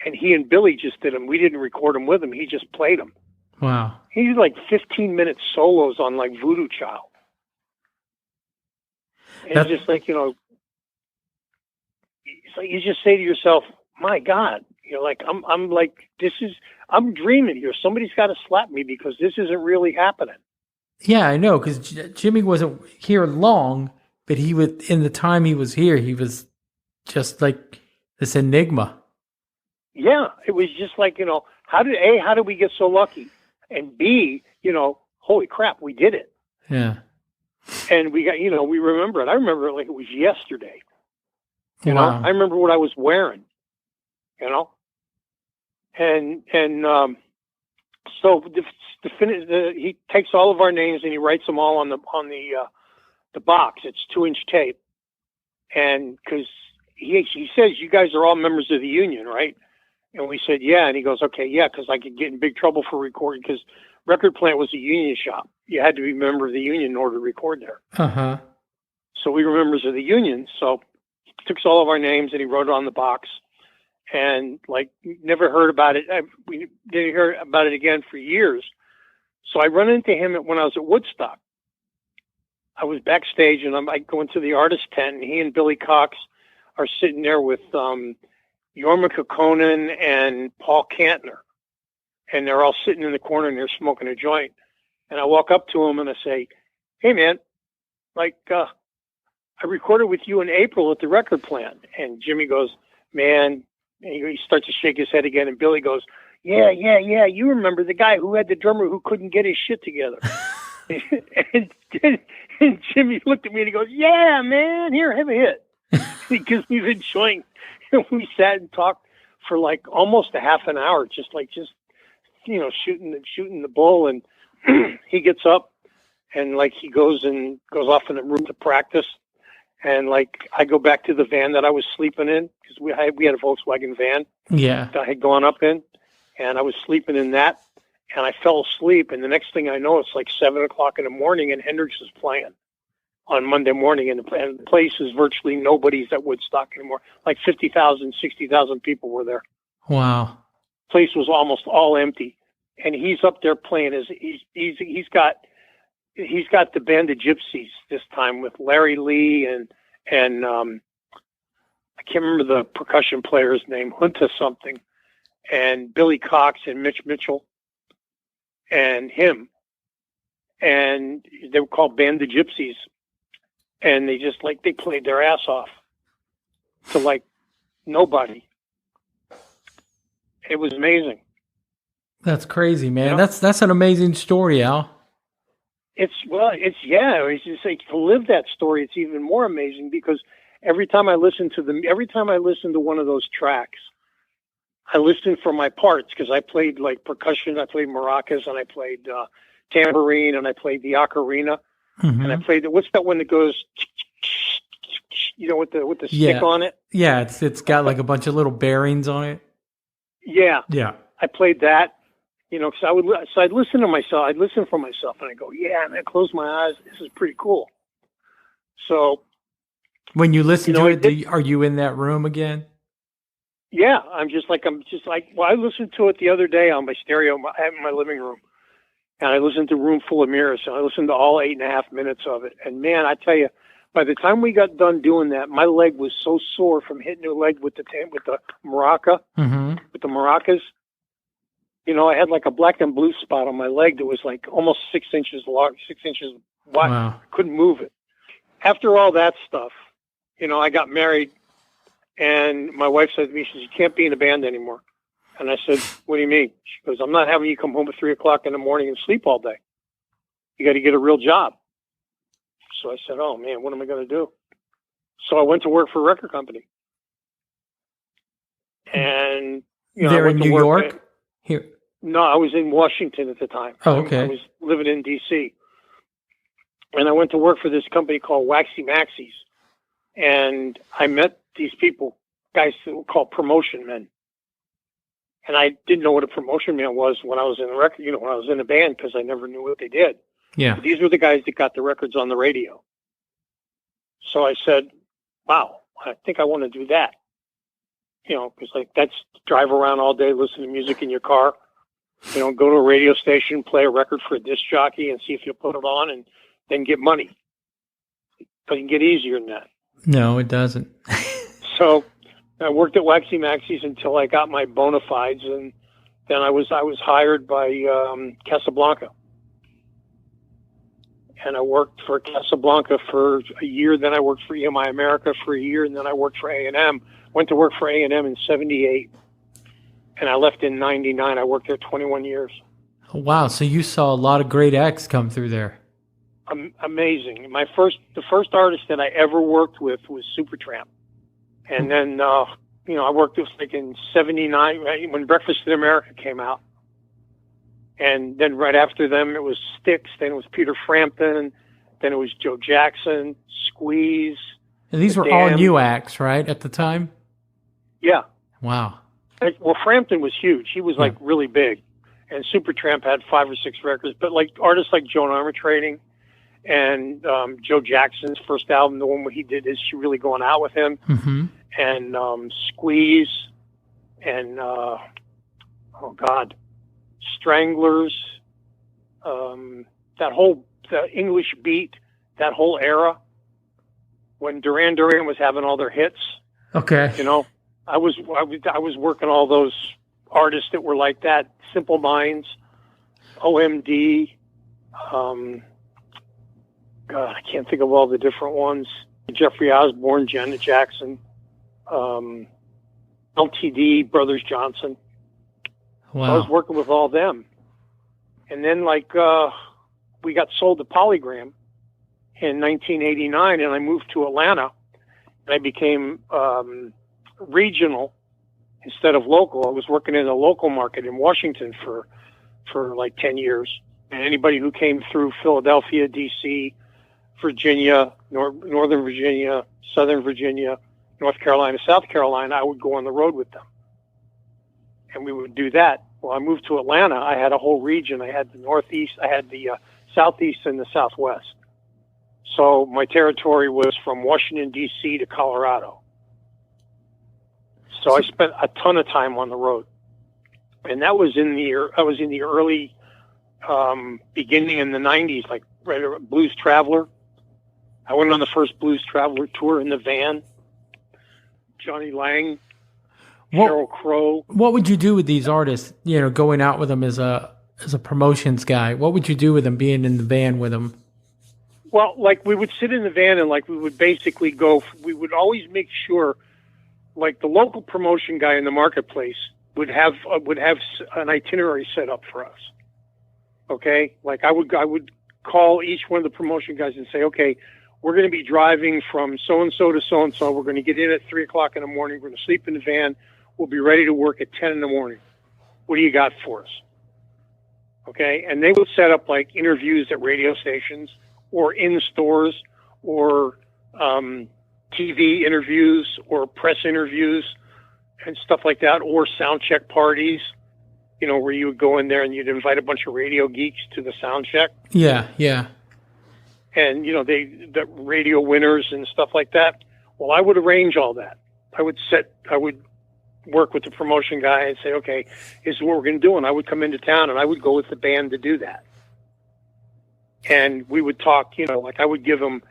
and he and Billy just did them. We didn't record them with him. He just played them. Wow. He did like 15-minute solos on like Voodoo Child. And it's just like, it's like you just say to yourself, my God, like, I'm like, I'm dreaming here. Somebody's got to slap me because this isn't really happening. Yeah, I know, because Jimmy wasn't here long, but in the time he was here, he was just like this enigma. Yeah, it was just like, how did we get so lucky? And B, holy crap, we did it. Yeah. And we got, we remember it. I remember it like it was yesterday. Wow. I remember what I was wearing, so he takes all of our names and he writes them all on the box. It's 2-inch tape. And cause he says, you guys are all members of the union, right? And we said, yeah. And he goes, okay, yeah. Cause I could get in big trouble for recording, cause Record Plant was a union shop. You had to be a member of the union in order to record there. Uh-huh. So we were members of the union. So he took all of our names and he wrote it on the box, and like never heard about it. We didn't hear about it again for years. So I run into him when I was at Woodstock. I was backstage, and I go into the artist tent, and he and Billy Cox are sitting there with Jorma Kekkonen and Paul Kantner, and they're all sitting in the corner and they're smoking a joint. And I walk up to him and I say, "Hey, man, like I recorded with you in April at the Record Plant." And Jimmy goes, "Man," and he starts to shake his head again. And Billy goes, "Yeah. You remember the guy who had the drummer who couldn't get his shit together." and Jimmy looked at me and he goes, "Yeah, man, here, have a hit." Because we've been enjoying. We sat and talked for like almost a half an hour, just shooting the bull. And he gets up and like he goes off in the room to practice. And like I go back to the van that I was sleeping in, because we had a Volkswagen van. Yeah. That I had gone up in, and I was sleeping in that, and I fell asleep. And the next thing I know, it's like 7:00 in the morning, and Hendrix is playing on Monday morning, and the place is virtually nobody's at Woodstock anymore. Like 50,000, 60,000 people were there. Wow. Place was almost all empty, and he's up there playing. He's got the Band of Gypsies this time with Larry Lee and I can't remember the percussion player's name, Hunta something, and Billy Cox and Mitch Mitchell and him, and they were called Band of Gypsies, and they played their ass off to like nobody. It was amazing. That's crazy, man. That's an amazing story, Al. It's just like to live that story. It's even more amazing because every time I listen to one of those tracks, I listen for my parts, because I played like percussion, I played maracas, and I played tambourine, and I played the ocarina, and I played what's that one that goes, with the stick on it? Yeah, it's got like a bunch of little bearings on it. Yeah. Yeah. I played that, because I'd listen to myself. I'd listen for myself, and I go, yeah, and I close my eyes. This is pretty cool. So when you listen to it, are you in that room again? Yeah, I'm just like, well, I listened to it the other day on my stereo in my living room, and I listened to Room Full of Mirrors, and I listened to all 8.5 minutes of it. And man, I tell you, by the time we got done doing that, my leg was so sore from hitting the leg with the maraca, with the maracas. I had like a black and blue spot on my leg that was like almost 6 inches long, 6 inches wide. Wow. I couldn't move it. After all that stuff, I got married, and my wife said to me, she says, "You can't be in a band anymore." And I said, "What do you mean?" She goes, "I'm not having you come home at 3:00 in the morning and sleep all day. You got to get a real job." So I said, "Oh man, what am I going to do?" So I went to work for a record company. And, there in New York? Here? No, I was in Washington at the time. Oh, okay. I was living in D.C. And I went to work for this company called Waxy Maxis. And I met these people, guys that were called promotion men. And I didn't know what a promotion man was when I was in the record, when I was in a band, because I never knew what they did. Yeah. But these were the guys that got the records on the radio. So I said, wow, I think I want to do that. Because like that's drive around all day, listen to music in your car, go to a radio station, play a record for a disc jockey and see if you'll put it on, and then get money. But it can get easier than that. No, it doesn't. So I worked at Waxy Maxis until I got my bona fides, and then I was hired by Casablanca. And I worked for Casablanca for a year. Then I worked for EMI America for a year, and then I worked for A&M. Went to work for A&M in 1978, and I left in 1999. I worked there 21 years. Wow! So you saw a lot of great acts come through there. Amazing. The first artist that I ever worked with was Supertramp, and then I worked with like in '79 right, when Breakfast in America came out. And then right after them, it was Styx. Then it was Peter Frampton. Then it was Joe Jackson, Squeeze. And these were all new acts, right, at the time? Yeah. Wow. Well, Frampton was huge. He was like really big. And Supertramp had 5 or 6 records. But like artists like Joan Armatrading and Joe Jackson's first album, the one where he did Is She Really Going Out With Him? Mm-hmm. And Squeeze and, Stranglers, the English Beat, that whole era when Duran Duran was having all their hits. Okay. You know, I was working all those artists that were like that. Simple Minds, OMD. God, I can't think of all the different ones. Jeffrey Osborne, Janet Jackson, LTD, Brothers Johnson. Wow. So I was working with all them. And then, like, we got sold to Polygram in 1989, and I moved to Atlanta, and I became regional instead of local. I was working in a local market in Washington for like 10 years. And anybody who came through Philadelphia, D.C., Virginia, Northern Virginia, Southern Virginia, North Carolina, South Carolina, I would go on the road with them. And we would do that. Well, I moved to Atlanta. I had a whole region. I had the Northeast, I had the Southeast, and the Southwest. So my territory was from Washington, D.C. to Colorado. So I spent a ton of time on the road. And that was in the early beginning in the 90s, like right around Blues Traveler. I went on the first Blues Traveler tour in the van. Johnny Lang, Sheryl Crow. What would you do with these artists, you know, going out with them as a promotions guy? What would you do with them being in the van with them? Well, like we would sit in the van and like we would basically we would always make sure like the local promotion guy in the marketplace would have an itinerary set up for us. Okay? Like I would call each one of the promotion guys and say, okay, we're going to be driving from so-and-so to so-and-so. We're going to get in at 3 o'clock in the morning. We're going to sleep in the van. We'll be ready to work at 10 in the morning. What do you got for us? Okay? And they would set up like interviews at radio stations or in stores or TV interviews or press interviews and stuff like that, or sound check parties, you know, where you would go in there and you'd invite a bunch of radio geeks to the sound check. Yeah, yeah. And, you know, the radio winners and stuff like that. Well, I would arrange all that. I would work with the promotion guy and say, okay, this is what we're going to do. And I would come into town and I would go with the band to do that. And we would talk, you know, like I would give them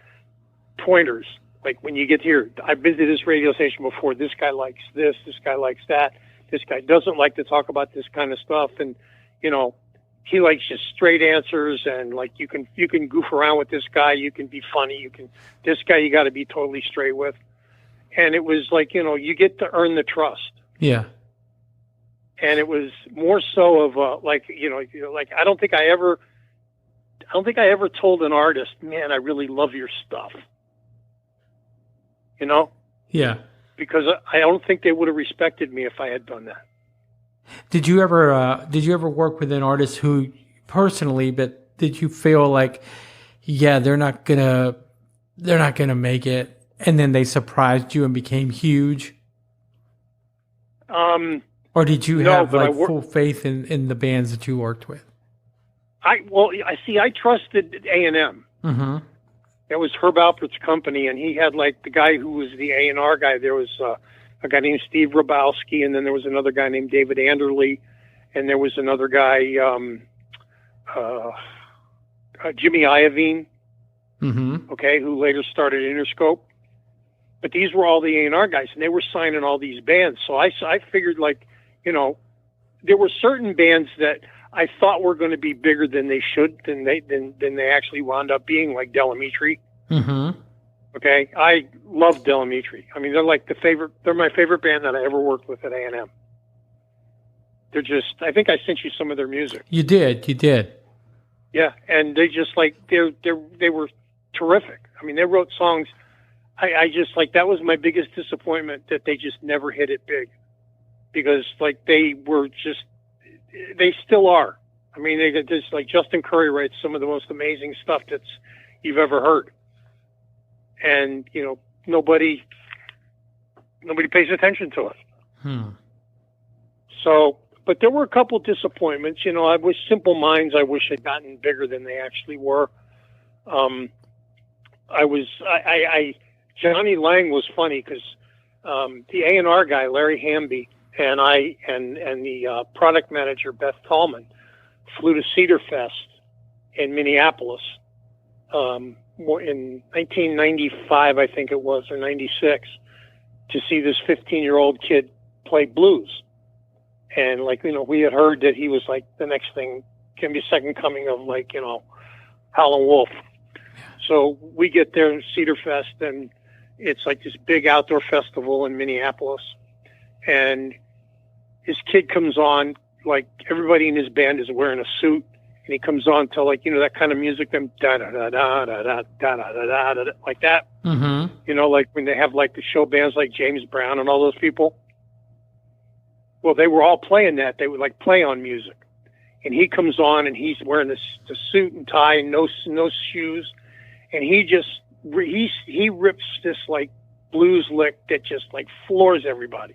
pointers. Like when you get here, I've been to this radio station before. This guy likes this guy likes that. This guy doesn't like to talk about this kind of stuff. And, you know, he likes just straight answers, and like you can goof around with this guy, you can be funny, this guy you got to be totally straight with. And it was like, you know, you get to earn the trust. Yeah. And it was more so of like, you know, like I don't think I ever told an artist, man, I really love your stuff. You know? Yeah. Because I don't think they would have respected me if I had done that. Did you ever work with an artist who personally, but did you feel like, yeah, they're not gonna make it, and then they surprised you and became huge? Or did you have like full faith in the bands that you worked with? I trusted A&M. Mm-hmm. It was Herb Alpert's company, and he had like the guy who was the A&R guy. There was a guy named Steve Rabowski, and then there was another guy named David Anderley, and there was another guy, Jimmy Iovine, mm-hmm. okay, who later started Interscope. But these were all the A&R guys, and they were signing all these bands. So I figured, like, you know, there were certain bands that I thought were going to be bigger than they should, than they actually wound up being, like Del Amitri. Mm-hmm. Okay, I love Del Amitri. I mean, they're my favorite band that I ever worked with at A&M. They're just, I think I sent you some of their music. You did. Yeah, and they just like, they were terrific. I mean, they wrote songs. I just like, that was my biggest disappointment, that they just never hit it big, because like they still are. I mean, they just like Justin Curry writes some of the most amazing stuff you've ever heard. And, you know, nobody pays attention to it. So, but there were a couple disappointments. You know, I wish Simple Minds, I wish had gotten bigger than they actually were. Johnny Lang was funny because the A&R guy, Larry Hamby, and the product manager, Beth Tallman, flew to Cedar Fest in Minneapolis in 1995, I think it was, or 96, to see this 15-year-old kid play blues. And like, we had heard that he was like the next thing, can be second coming of like, Howlin' Wolf. So we get there in Cedar Fest, and it's like this big outdoor festival in Minneapolis. And his kid comes on, like everybody in his band is wearing a suit, and he comes on to like, that kind of music, them da da da da da da da da da da, like that. Mm-hmm. Like when they have like the show bands like James Brown and all those people. Well, they were all playing that. They would like play on music. And he comes on, and he's wearing the suit and tie and no shoes. And he rips this like blues lick that just like floors everybody.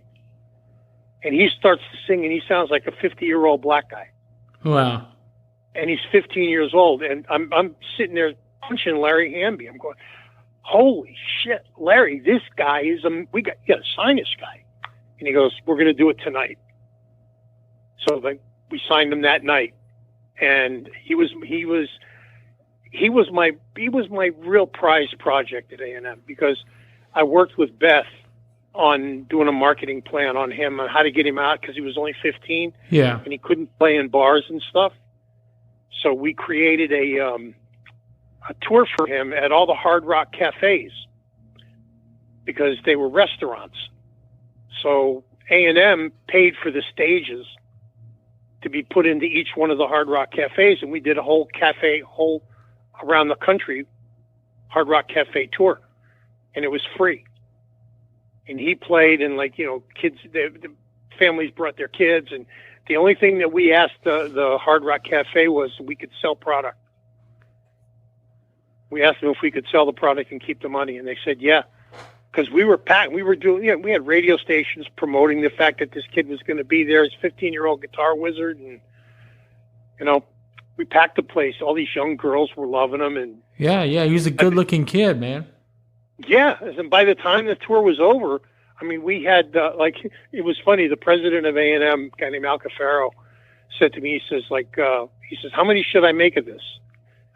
And he starts to sing, and he sounds like a 50-year-old black guy. Wow. And he's 15 years old. And I'm sitting there punching Larry Hamby. I'm going, holy shit, Larry, this guy is, you got to sign this guy. And he goes, we're going to do it tonight. So like, we signed him that night. And he was my real prized project at A&M, because I worked with Beth on doing a marketing plan on him, on how to get him out, because he was only 15. Yeah. And he couldn't play in bars and stuff. So we created a tour for him at all the Hard Rock cafes, because they were restaurants. So A&M paid for the stages to be put into each one of the Hard Rock cafes, and we did a whole around the country Hard Rock cafe tour, and it was free. And he played, and like, kids, the families brought their kids, and the only thing that we asked the Hard Rock cafe was we could sell product. We asked them if we could sell the product and keep the money, and they said yeah, because we were packed. We were doing, we had radio stations promoting the fact that this kid was going to be there. He's a 15-year-old guitar wizard, and we packed the place. All these young girls were loving him, and yeah, he was a good-looking kid, man. Yeah, and by the time the tour was over, I mean, we had it was funny. The president of A&M, a guy named Al Cafaro, said to me, he says, how many should I make of this?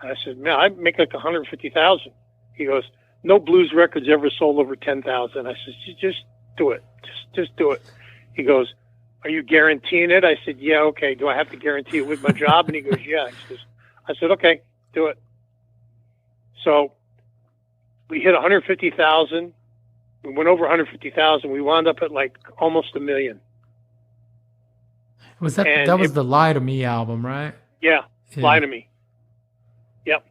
And I said, man, I'd make like 150,000. He goes, no blues records ever sold over 10,000. I said, just do it. Just do it. He goes, are you guaranteeing it? I said, yeah, okay. Do I have to guarantee it with my job? And he goes, yeah. I said, okay, do it. So we hit 150,000. We went over 150,000. We wound up at like almost $1 million. Was that was the Lie to Me album, right? Yeah. Lie to Me. Yep.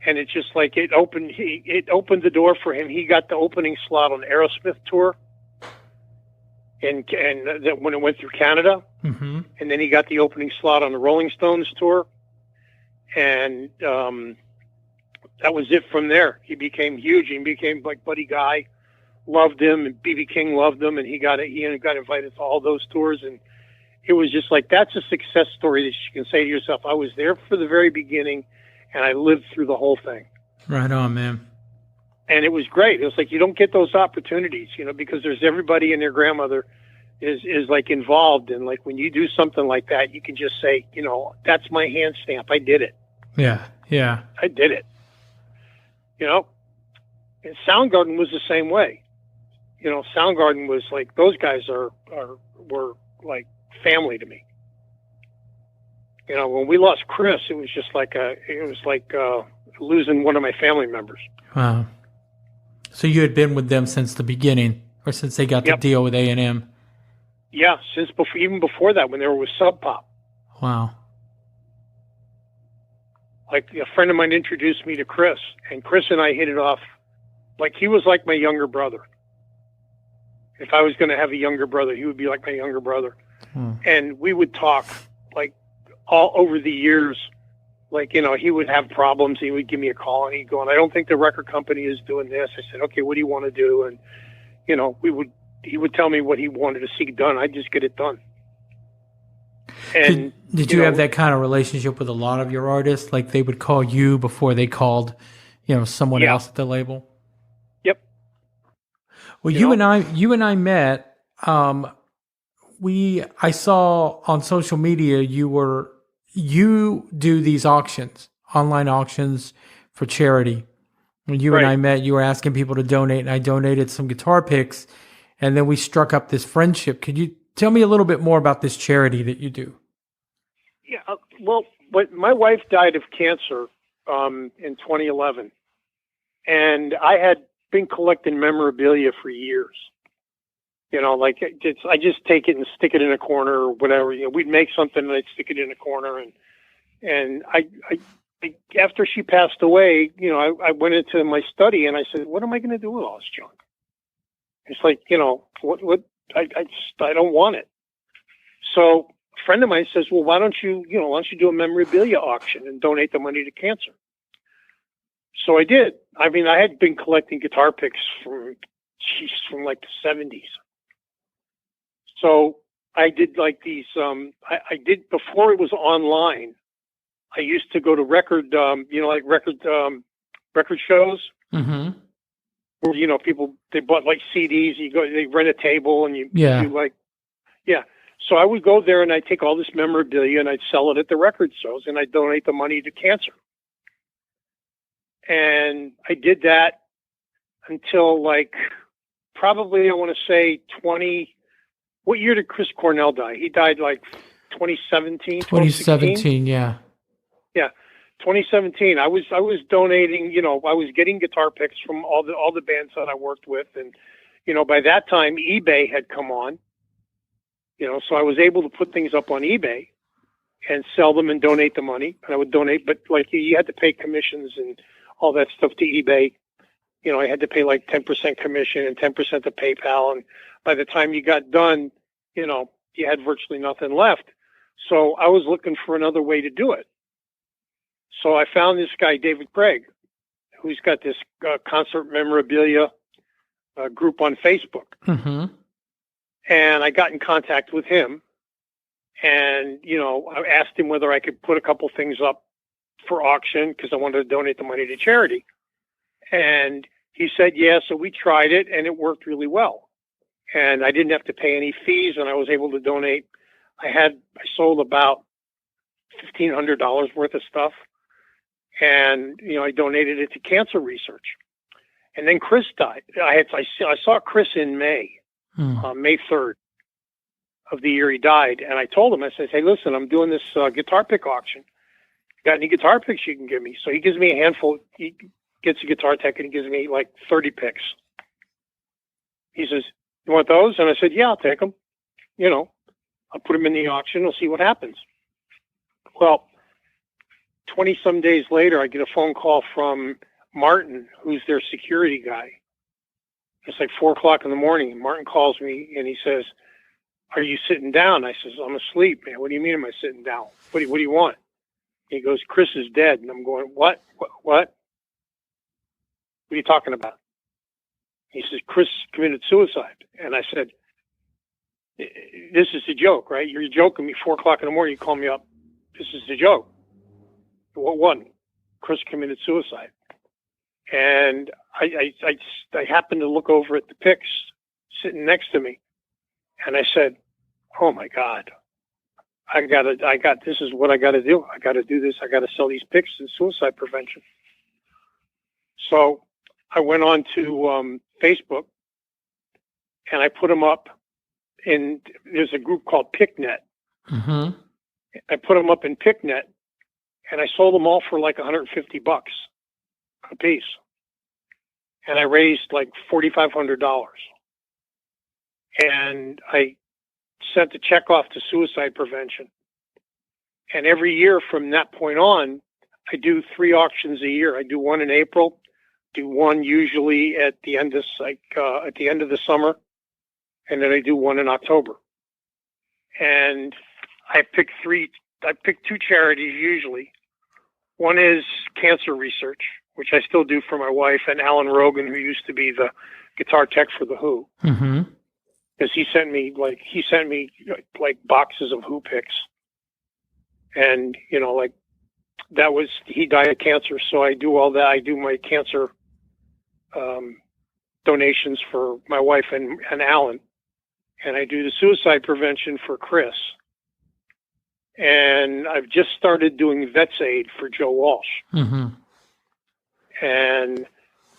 And it's just like it opened the door for him. He got the opening slot on the Aerosmith tour, and when it went through Canada, mm-hmm. and then he got the opening slot on the Rolling Stones tour, and that was it from there. He became huge. He became like Buddy Guy loved him, and B.B. King loved him, and he got invited to all those tours, and it was just like, that's a success story that you can say to yourself, I was there for the very beginning, and I lived through the whole thing. Right on, man. And it was great. It was like, you don't get those opportunities, because there's everybody and their grandmother is like involved. And like, when you do something like that, you can just say, that's my hand stamp. I did it. Yeah. Yeah. I did it. And Soundgarden was the same way. Soundgarden was like, those guys were like family to me. When we lost Chris, it was just like losing one of my family members. Wow. So you had been with them since the beginning, or since they got the deal with A&M? Yeah, even before that, when they were with Sub Pop. Wow. Like, a friend of mine introduced me to Chris, and Chris and I hit it off. Like, he was like my younger brother. If I was going to have a younger brother, he would be like my younger brother. And we would talk, like, all over the years. Like, he would have problems. He would give me a call, and he'd go, and I don't think the record company is doing this. I said, okay, what do you want to do? And, he would tell me what he wanted to see done. I'd just get it done. And did you have that kind of relationship with a lot of your artists? Like, they would call you before they called, someone else at the label? Yep. Well, you and I met. I saw on social media you do these auctions, online auctions for charity, When you and I met, you were asking people to donate, and I donated some guitar picks, and then we struck up this friendship. Could you tell me a little bit more about this charity that you do? Yeah, well, but my wife died of cancer in 2011, and I had been collecting memorabilia for years. You know, like I just take it and stick it in a corner or whatever. You know, we'd make something and I'd stick it in a corner, and I after she passed away, you know, I went into my study and I said, what am I going to do with all this junk? It's like, you know, I don't want it. So a friend of mine says, well, why don't you do a memorabilia auction and donate the money to cancer? So I did. I mean, I had been collecting guitar picks from like the 70s. So I did like these, I did before it was online. I used to go to record shows Mm-hmm. where, you know, people, they bought like CDs, they rent a table and you do like, yeah. So I would go there and I'd take all this memorabilia and I'd sell it at the record shows and I'd donate the money to cancer. And I did that until like, probably I want to say what year did Chris Cornell die? He died like 2017, 2017, yeah. Yeah, 2017. I was donating. You know, I was getting guitar picks from all the bands that I worked with, and you know, by that time eBay had come on. You know, so I was able to put things up on eBay and sell them and donate the money. And I would donate, but like you had to pay commissions and all that stuff to eBay. You know, I had to pay like 10% commission and 10% to PayPal, and by the time you got done, you know, you had virtually nothing left. So I was looking for another way to do it. So I found this guy, David Craig, who's got this concert memorabilia group on Facebook. Mm-hmm. And I got in contact with him. And, you know, I asked him whether I could put a couple things up for auction because I wanted to donate the money to charity. And he said, yeah, so we tried it and it worked really well. And I didn't have to pay any fees and I was able to donate. I sold about $1,500 worth of stuff. And, you know, I donated it to cancer research. And then Chris died. I saw Chris in May, May 3rd of the year he died. And I told him, I said, hey, listen, I'm doing this guitar pick auction. Got any guitar picks you can give me? So he gives me a handful. He gets a guitar tech and he gives me like 30 picks. He says, you want those? And I said, yeah, I'll take them. You know, I'll put them in the auction. We'll see what happens. Well, 20 some days later, I get a phone call from Martin, who's their security guy. It's like 4:00 in the morning. Martin calls me and he says, are you sitting down? I says, I'm asleep, man. What do you mean am I sitting down? What do you want? He goes, Chris is dead. And I'm going, what? What are you talking about? He says, Chris committed suicide. And I said, this is a joke, right? You're joking me 4:00 in the morning. You call me up. This is a joke. What one? Chris committed suicide. And I happened to look over at the picks sitting next to me. And I said, oh my God, this is what I got to do. I got to do this. I got to sell these picks in suicide prevention. So I went on to Facebook and I put them up there's a group called PickNet. Mm-hmm. I put them up in PickNet and I sold them all for like $150 a piece. And I raised like $4,500. And I sent the check off to suicide prevention. And every year from that point on, I do 3 auctions a year. I do one in April, do one usually at the end of the summer, and then I do one in October. And I pick 2 charities usually. One is cancer research, which I still do for my wife, and Alan Rogan, who used to be the guitar tech for The Who. Mm-hmm. Because he sent me boxes of Who picks. And, you know, like he died of cancer. So I do all that. I do my cancer donations for my wife and Alan. And I do the suicide prevention for Chris. And I've just started doing Vets Aid for Joe Walsh. Mm-hmm. And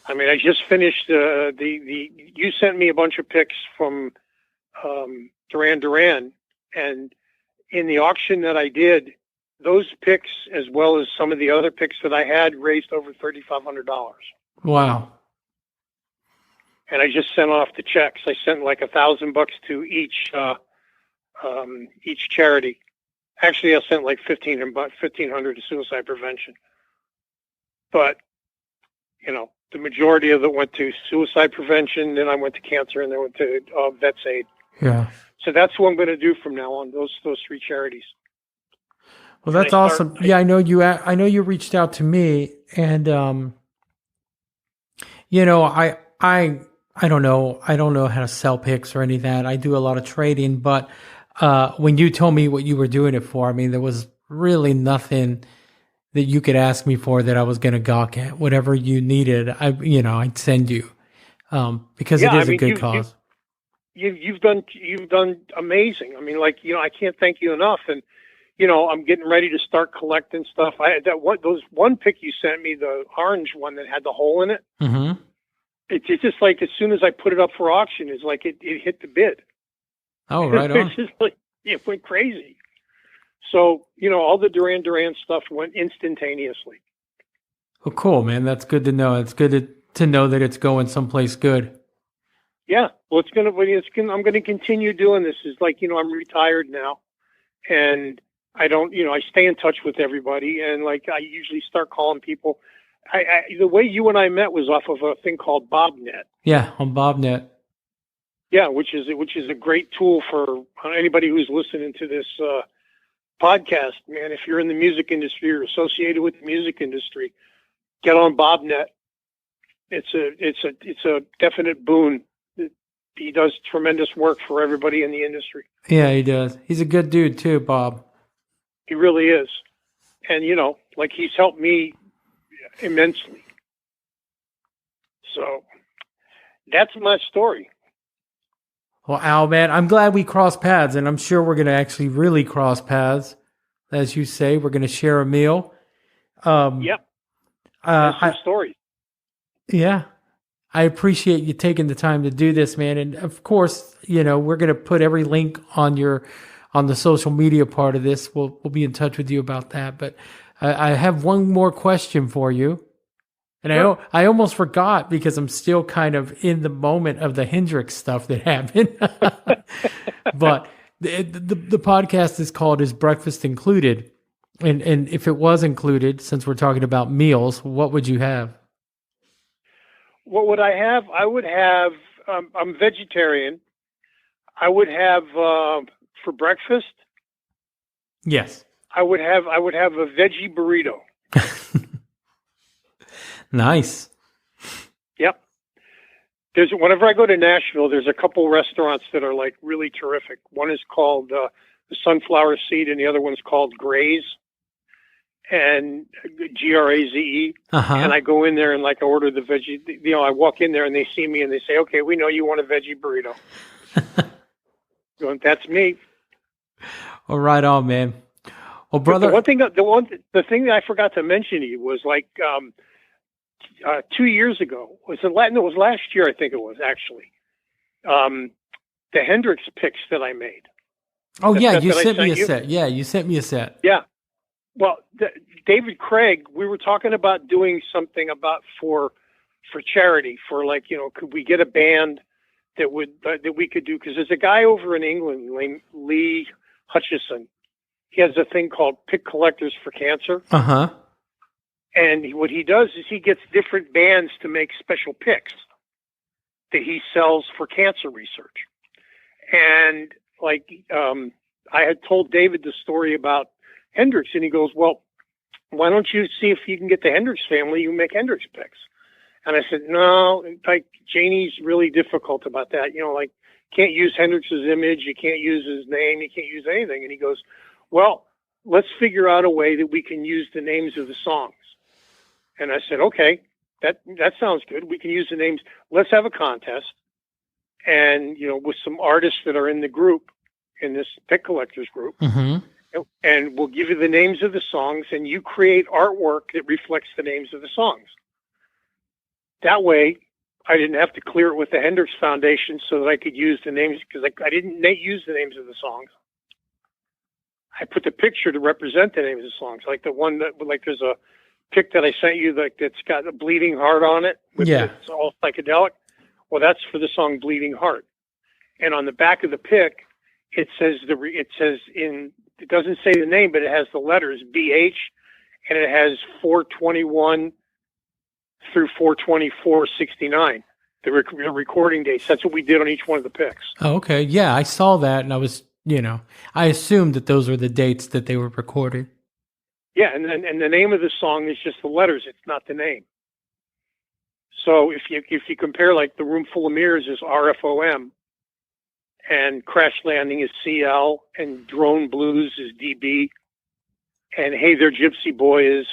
I mean, I just finished you sent me a bunch of picks from Duran Duran, and in the auction that I did, those picks, as well as some of the other picks that I had, raised over $3,500. Wow. And I just sent off the checks. I sent like $1,000 to each charity. Actually, I sent like $1,500 to suicide prevention. But the majority of it went to suicide prevention. Then I went to cancer, and then went to Vets Aid. Yeah. So that's what I'm going to do from now on. Those three charities. Well, that's awesome. Yeah, I know you. I know you reached out to me, and I don't know. I don't know how to sell picks or any of that. I do a lot of trading, but when you told me what you were doing it for, I mean, there was really nothing that you could ask me for that I was going to gawk at. Whatever you needed, I'd send you because it is a good cause. You've done amazing. I mean, I can't thank you enough. And I'm getting ready to start collecting stuff. Those one pick you sent me, the orange one that had the hole in it. Mm-hmm. It's just like as soon as I put it up for auction, it's like it hit the bid. Oh, right on. It's just like it went crazy. So all the Duran Duran stuff went instantaneously. Well, cool, man. That's good to know. It's good to know that it's going someplace good. Yeah. Well, I'm going to continue doing this. It's like I'm retired now, and I don't. I stay in touch with everybody, and like I usually start calling people. The way you and I met was off of a thing called BobNet. Yeah, on BobNet. Yeah, which is a great tool for anybody who's listening to this podcast. Man, if you're in the music industry or associated with the music industry, get on BobNet. It's a definite boon. He does tremendous work for everybody in the industry. Yeah, he does. He's a good dude too, Bob. He really is, and he's helped me immensely. So that's my story. Well, Al, man, I'm glad we crossed paths, and I'm sure we're going to actually really cross paths. As you say, we're going to share a meal. Yep. That's your story. Yeah. I appreciate you taking the time to do this, man. And of course, we're going to put every link on the social media part of this. We'll be in touch with you about that. But I have one more question for you. And sure. I almost forgot because I'm still kind of in the moment of the Hendrix stuff that happened. But the podcast is called Is Breakfast Included? And if it was included, since we're talking about meals, what would you have? What would I have? I would have, I'm vegetarian. I would have, for breakfast. Yes. I would have a veggie burrito. Nice. Yep. Whenever I go to Nashville, there's a couple restaurants that are like really terrific. One is called the Sunflower Seed, and the other one's called Graze, and Graze. Uh-huh. And I go in there and I order the veggie. I walk in there and they see me and they say, "Okay, we know you want a veggie burrito." Going, that's me. Well, right on, man. Well, brother, the thing that I forgot to mention to you was 2 years ago. It was last year, I think it was actually. The Hendrix picks that I made. Oh, yeah, you sent me a set. Yeah, you sent me a set. Yeah. Well, David Craig, we were talking about doing something for charity, for could we get a band that we could do? Because there's a guy over in England named Lee Hutchison. He has a thing called Pick Collectors for Cancer. Uh-huh. And what he does is he gets different bands to make special picks that he sells for cancer research. And I had told David the story about Hendrix, and he goes, "Well, why don't you see if you can get the Hendrix family, you make Hendrix picks?" And I said, "No, Janie's really difficult about that. Can't use Hendrix's image, you can't use his name, you can't use anything." And he goes, "Well, let's figure out a way that we can use the names of the songs." And I said, "Okay, that sounds good. We can use the names. Let's have a contest, and with some artists that are in the group, in this Pick Collectors group." Mm-hmm. And we'll give you the names of the songs, and you create artwork that reflects the names of the songs. That way, I didn't have to clear it with the Hendrix Foundation so that I could use the names, because I didn't use the names of the songs. I put the picture to represent the names of the songs, like the one that, like, there's a pic that I sent you that's got a bleeding heart on it. It's all psychedelic. Well, that's for the song Bleeding Heart. And on the back of the pic, it doesn't say the name, but it has the letters BH, and it has 421 through 42469, the recording dates. That's what we did on each one of the pics. Oh, okay. Yeah, I saw that, and I was, I assumed that those were the dates that they were recorded. Yeah, and the name of the song is just the letters. It's not the name. So if you compare, like, The Room Full of Mirrors is RFOM, and Crash Landing is CL, and Drone Blues is DB, and Hey There Gypsy Boy is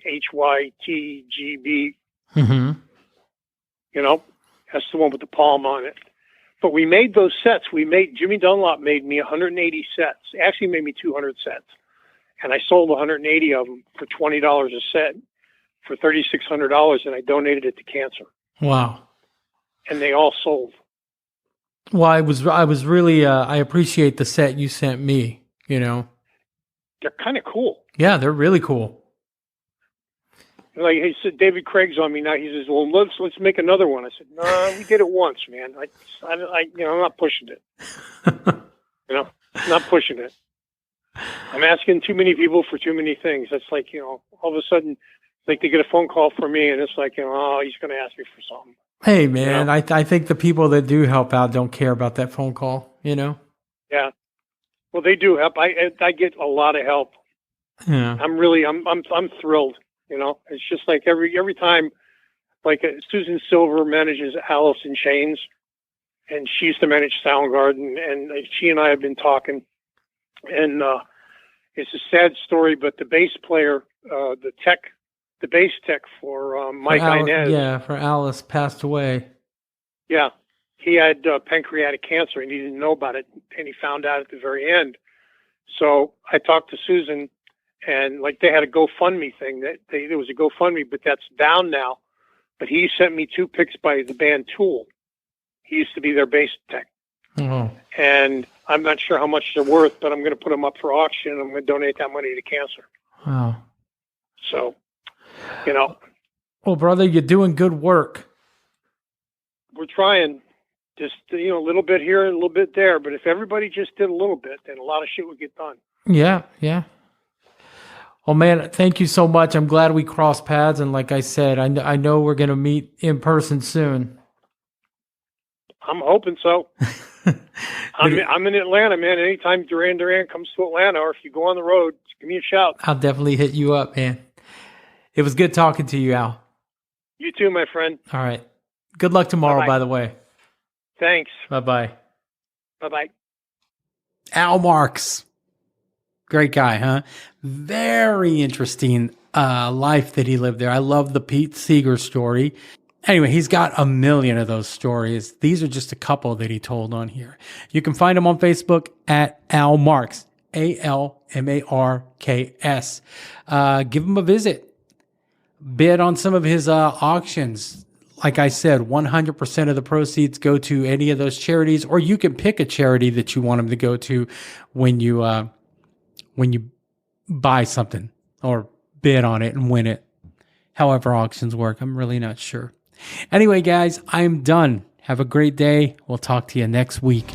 HYTGB. Mm-hmm. That's the one with the palm on it. But we made those sets. Jimmy Dunlop made me 180 sets. Actually made me 200 sets. And I sold 180 of them for $20 a set for $3,600, and I donated it to cancer. Wow. And they all sold. Well, I was really, I appreciate the set you sent me, They're kind of cool. Yeah, they're really cool. Like, he said, David Craig's on me now. He says, well, let's make another one. I said, no, we did it once, man. I'm not pushing it. Not pushing it. I'm asking too many people for too many things. It's like, all of a sudden, like, they get a phone call from me, and it's like, he's going to ask me for something. Hey, man, I think the people that do help out don't care about that phone call, Yeah. Well, they do help. I get a lot of help. Yeah. I'm thrilled. It's just like every time, like, Susan Silver manages Alice in Chains, and she used to manage Soundgarden, and she and I have been talking, and it's a sad story, but the bass player, the bass tech for Mike Inez. Yeah, for Alice, passed away. Yeah. He had pancreatic cancer, and he didn't know about it, and he found out at the very end. So I talked to Susan, and, like, they had a GoFundMe thing. There was a GoFundMe, but that's down now. But he sent me 2 pics by the band Tool. He used to be their bass tech. Oh. And I'm not sure how much they're worth, but I'm going to put them up for auction. I'm going to donate that money to cancer. Wow. So, Well, brother, you're doing good work. We're trying. Just, a little bit here and a little bit there. But if everybody just did a little bit, then a lot of shit would get done. Yeah, yeah. Well, man, thank you so much. I'm glad we crossed paths. And like I said, I know we're going to meet in person soon. I'm hoping so. I'm in Atlanta, man. Anytime Duran comes to Atlanta, or if you go on the road, give me a shout. I'll definitely hit you up, man. It was good talking to you, Al. You too, my friend. All right. Good luck tomorrow, Bye-bye. by the way. Thanks. Bye-bye. Bye-bye. Al Marks. Great guy, huh? Very interesting life that he lived there. I love the Pete Seeger story. Anyway, he's got a million of those stories. These are just a couple that he told on here. You can find him on Facebook at Al Marks, ALMARKS. Give him a visit. Bid on some of his auctions. Like I said, 100% of the proceeds go to any of those charities, or you can pick a charity that you want them to go to when you buy something or bid on it and win it. However auctions work, I'm really not sure. Anyway, guys, I'm done. Have a great day. We'll talk to you next week.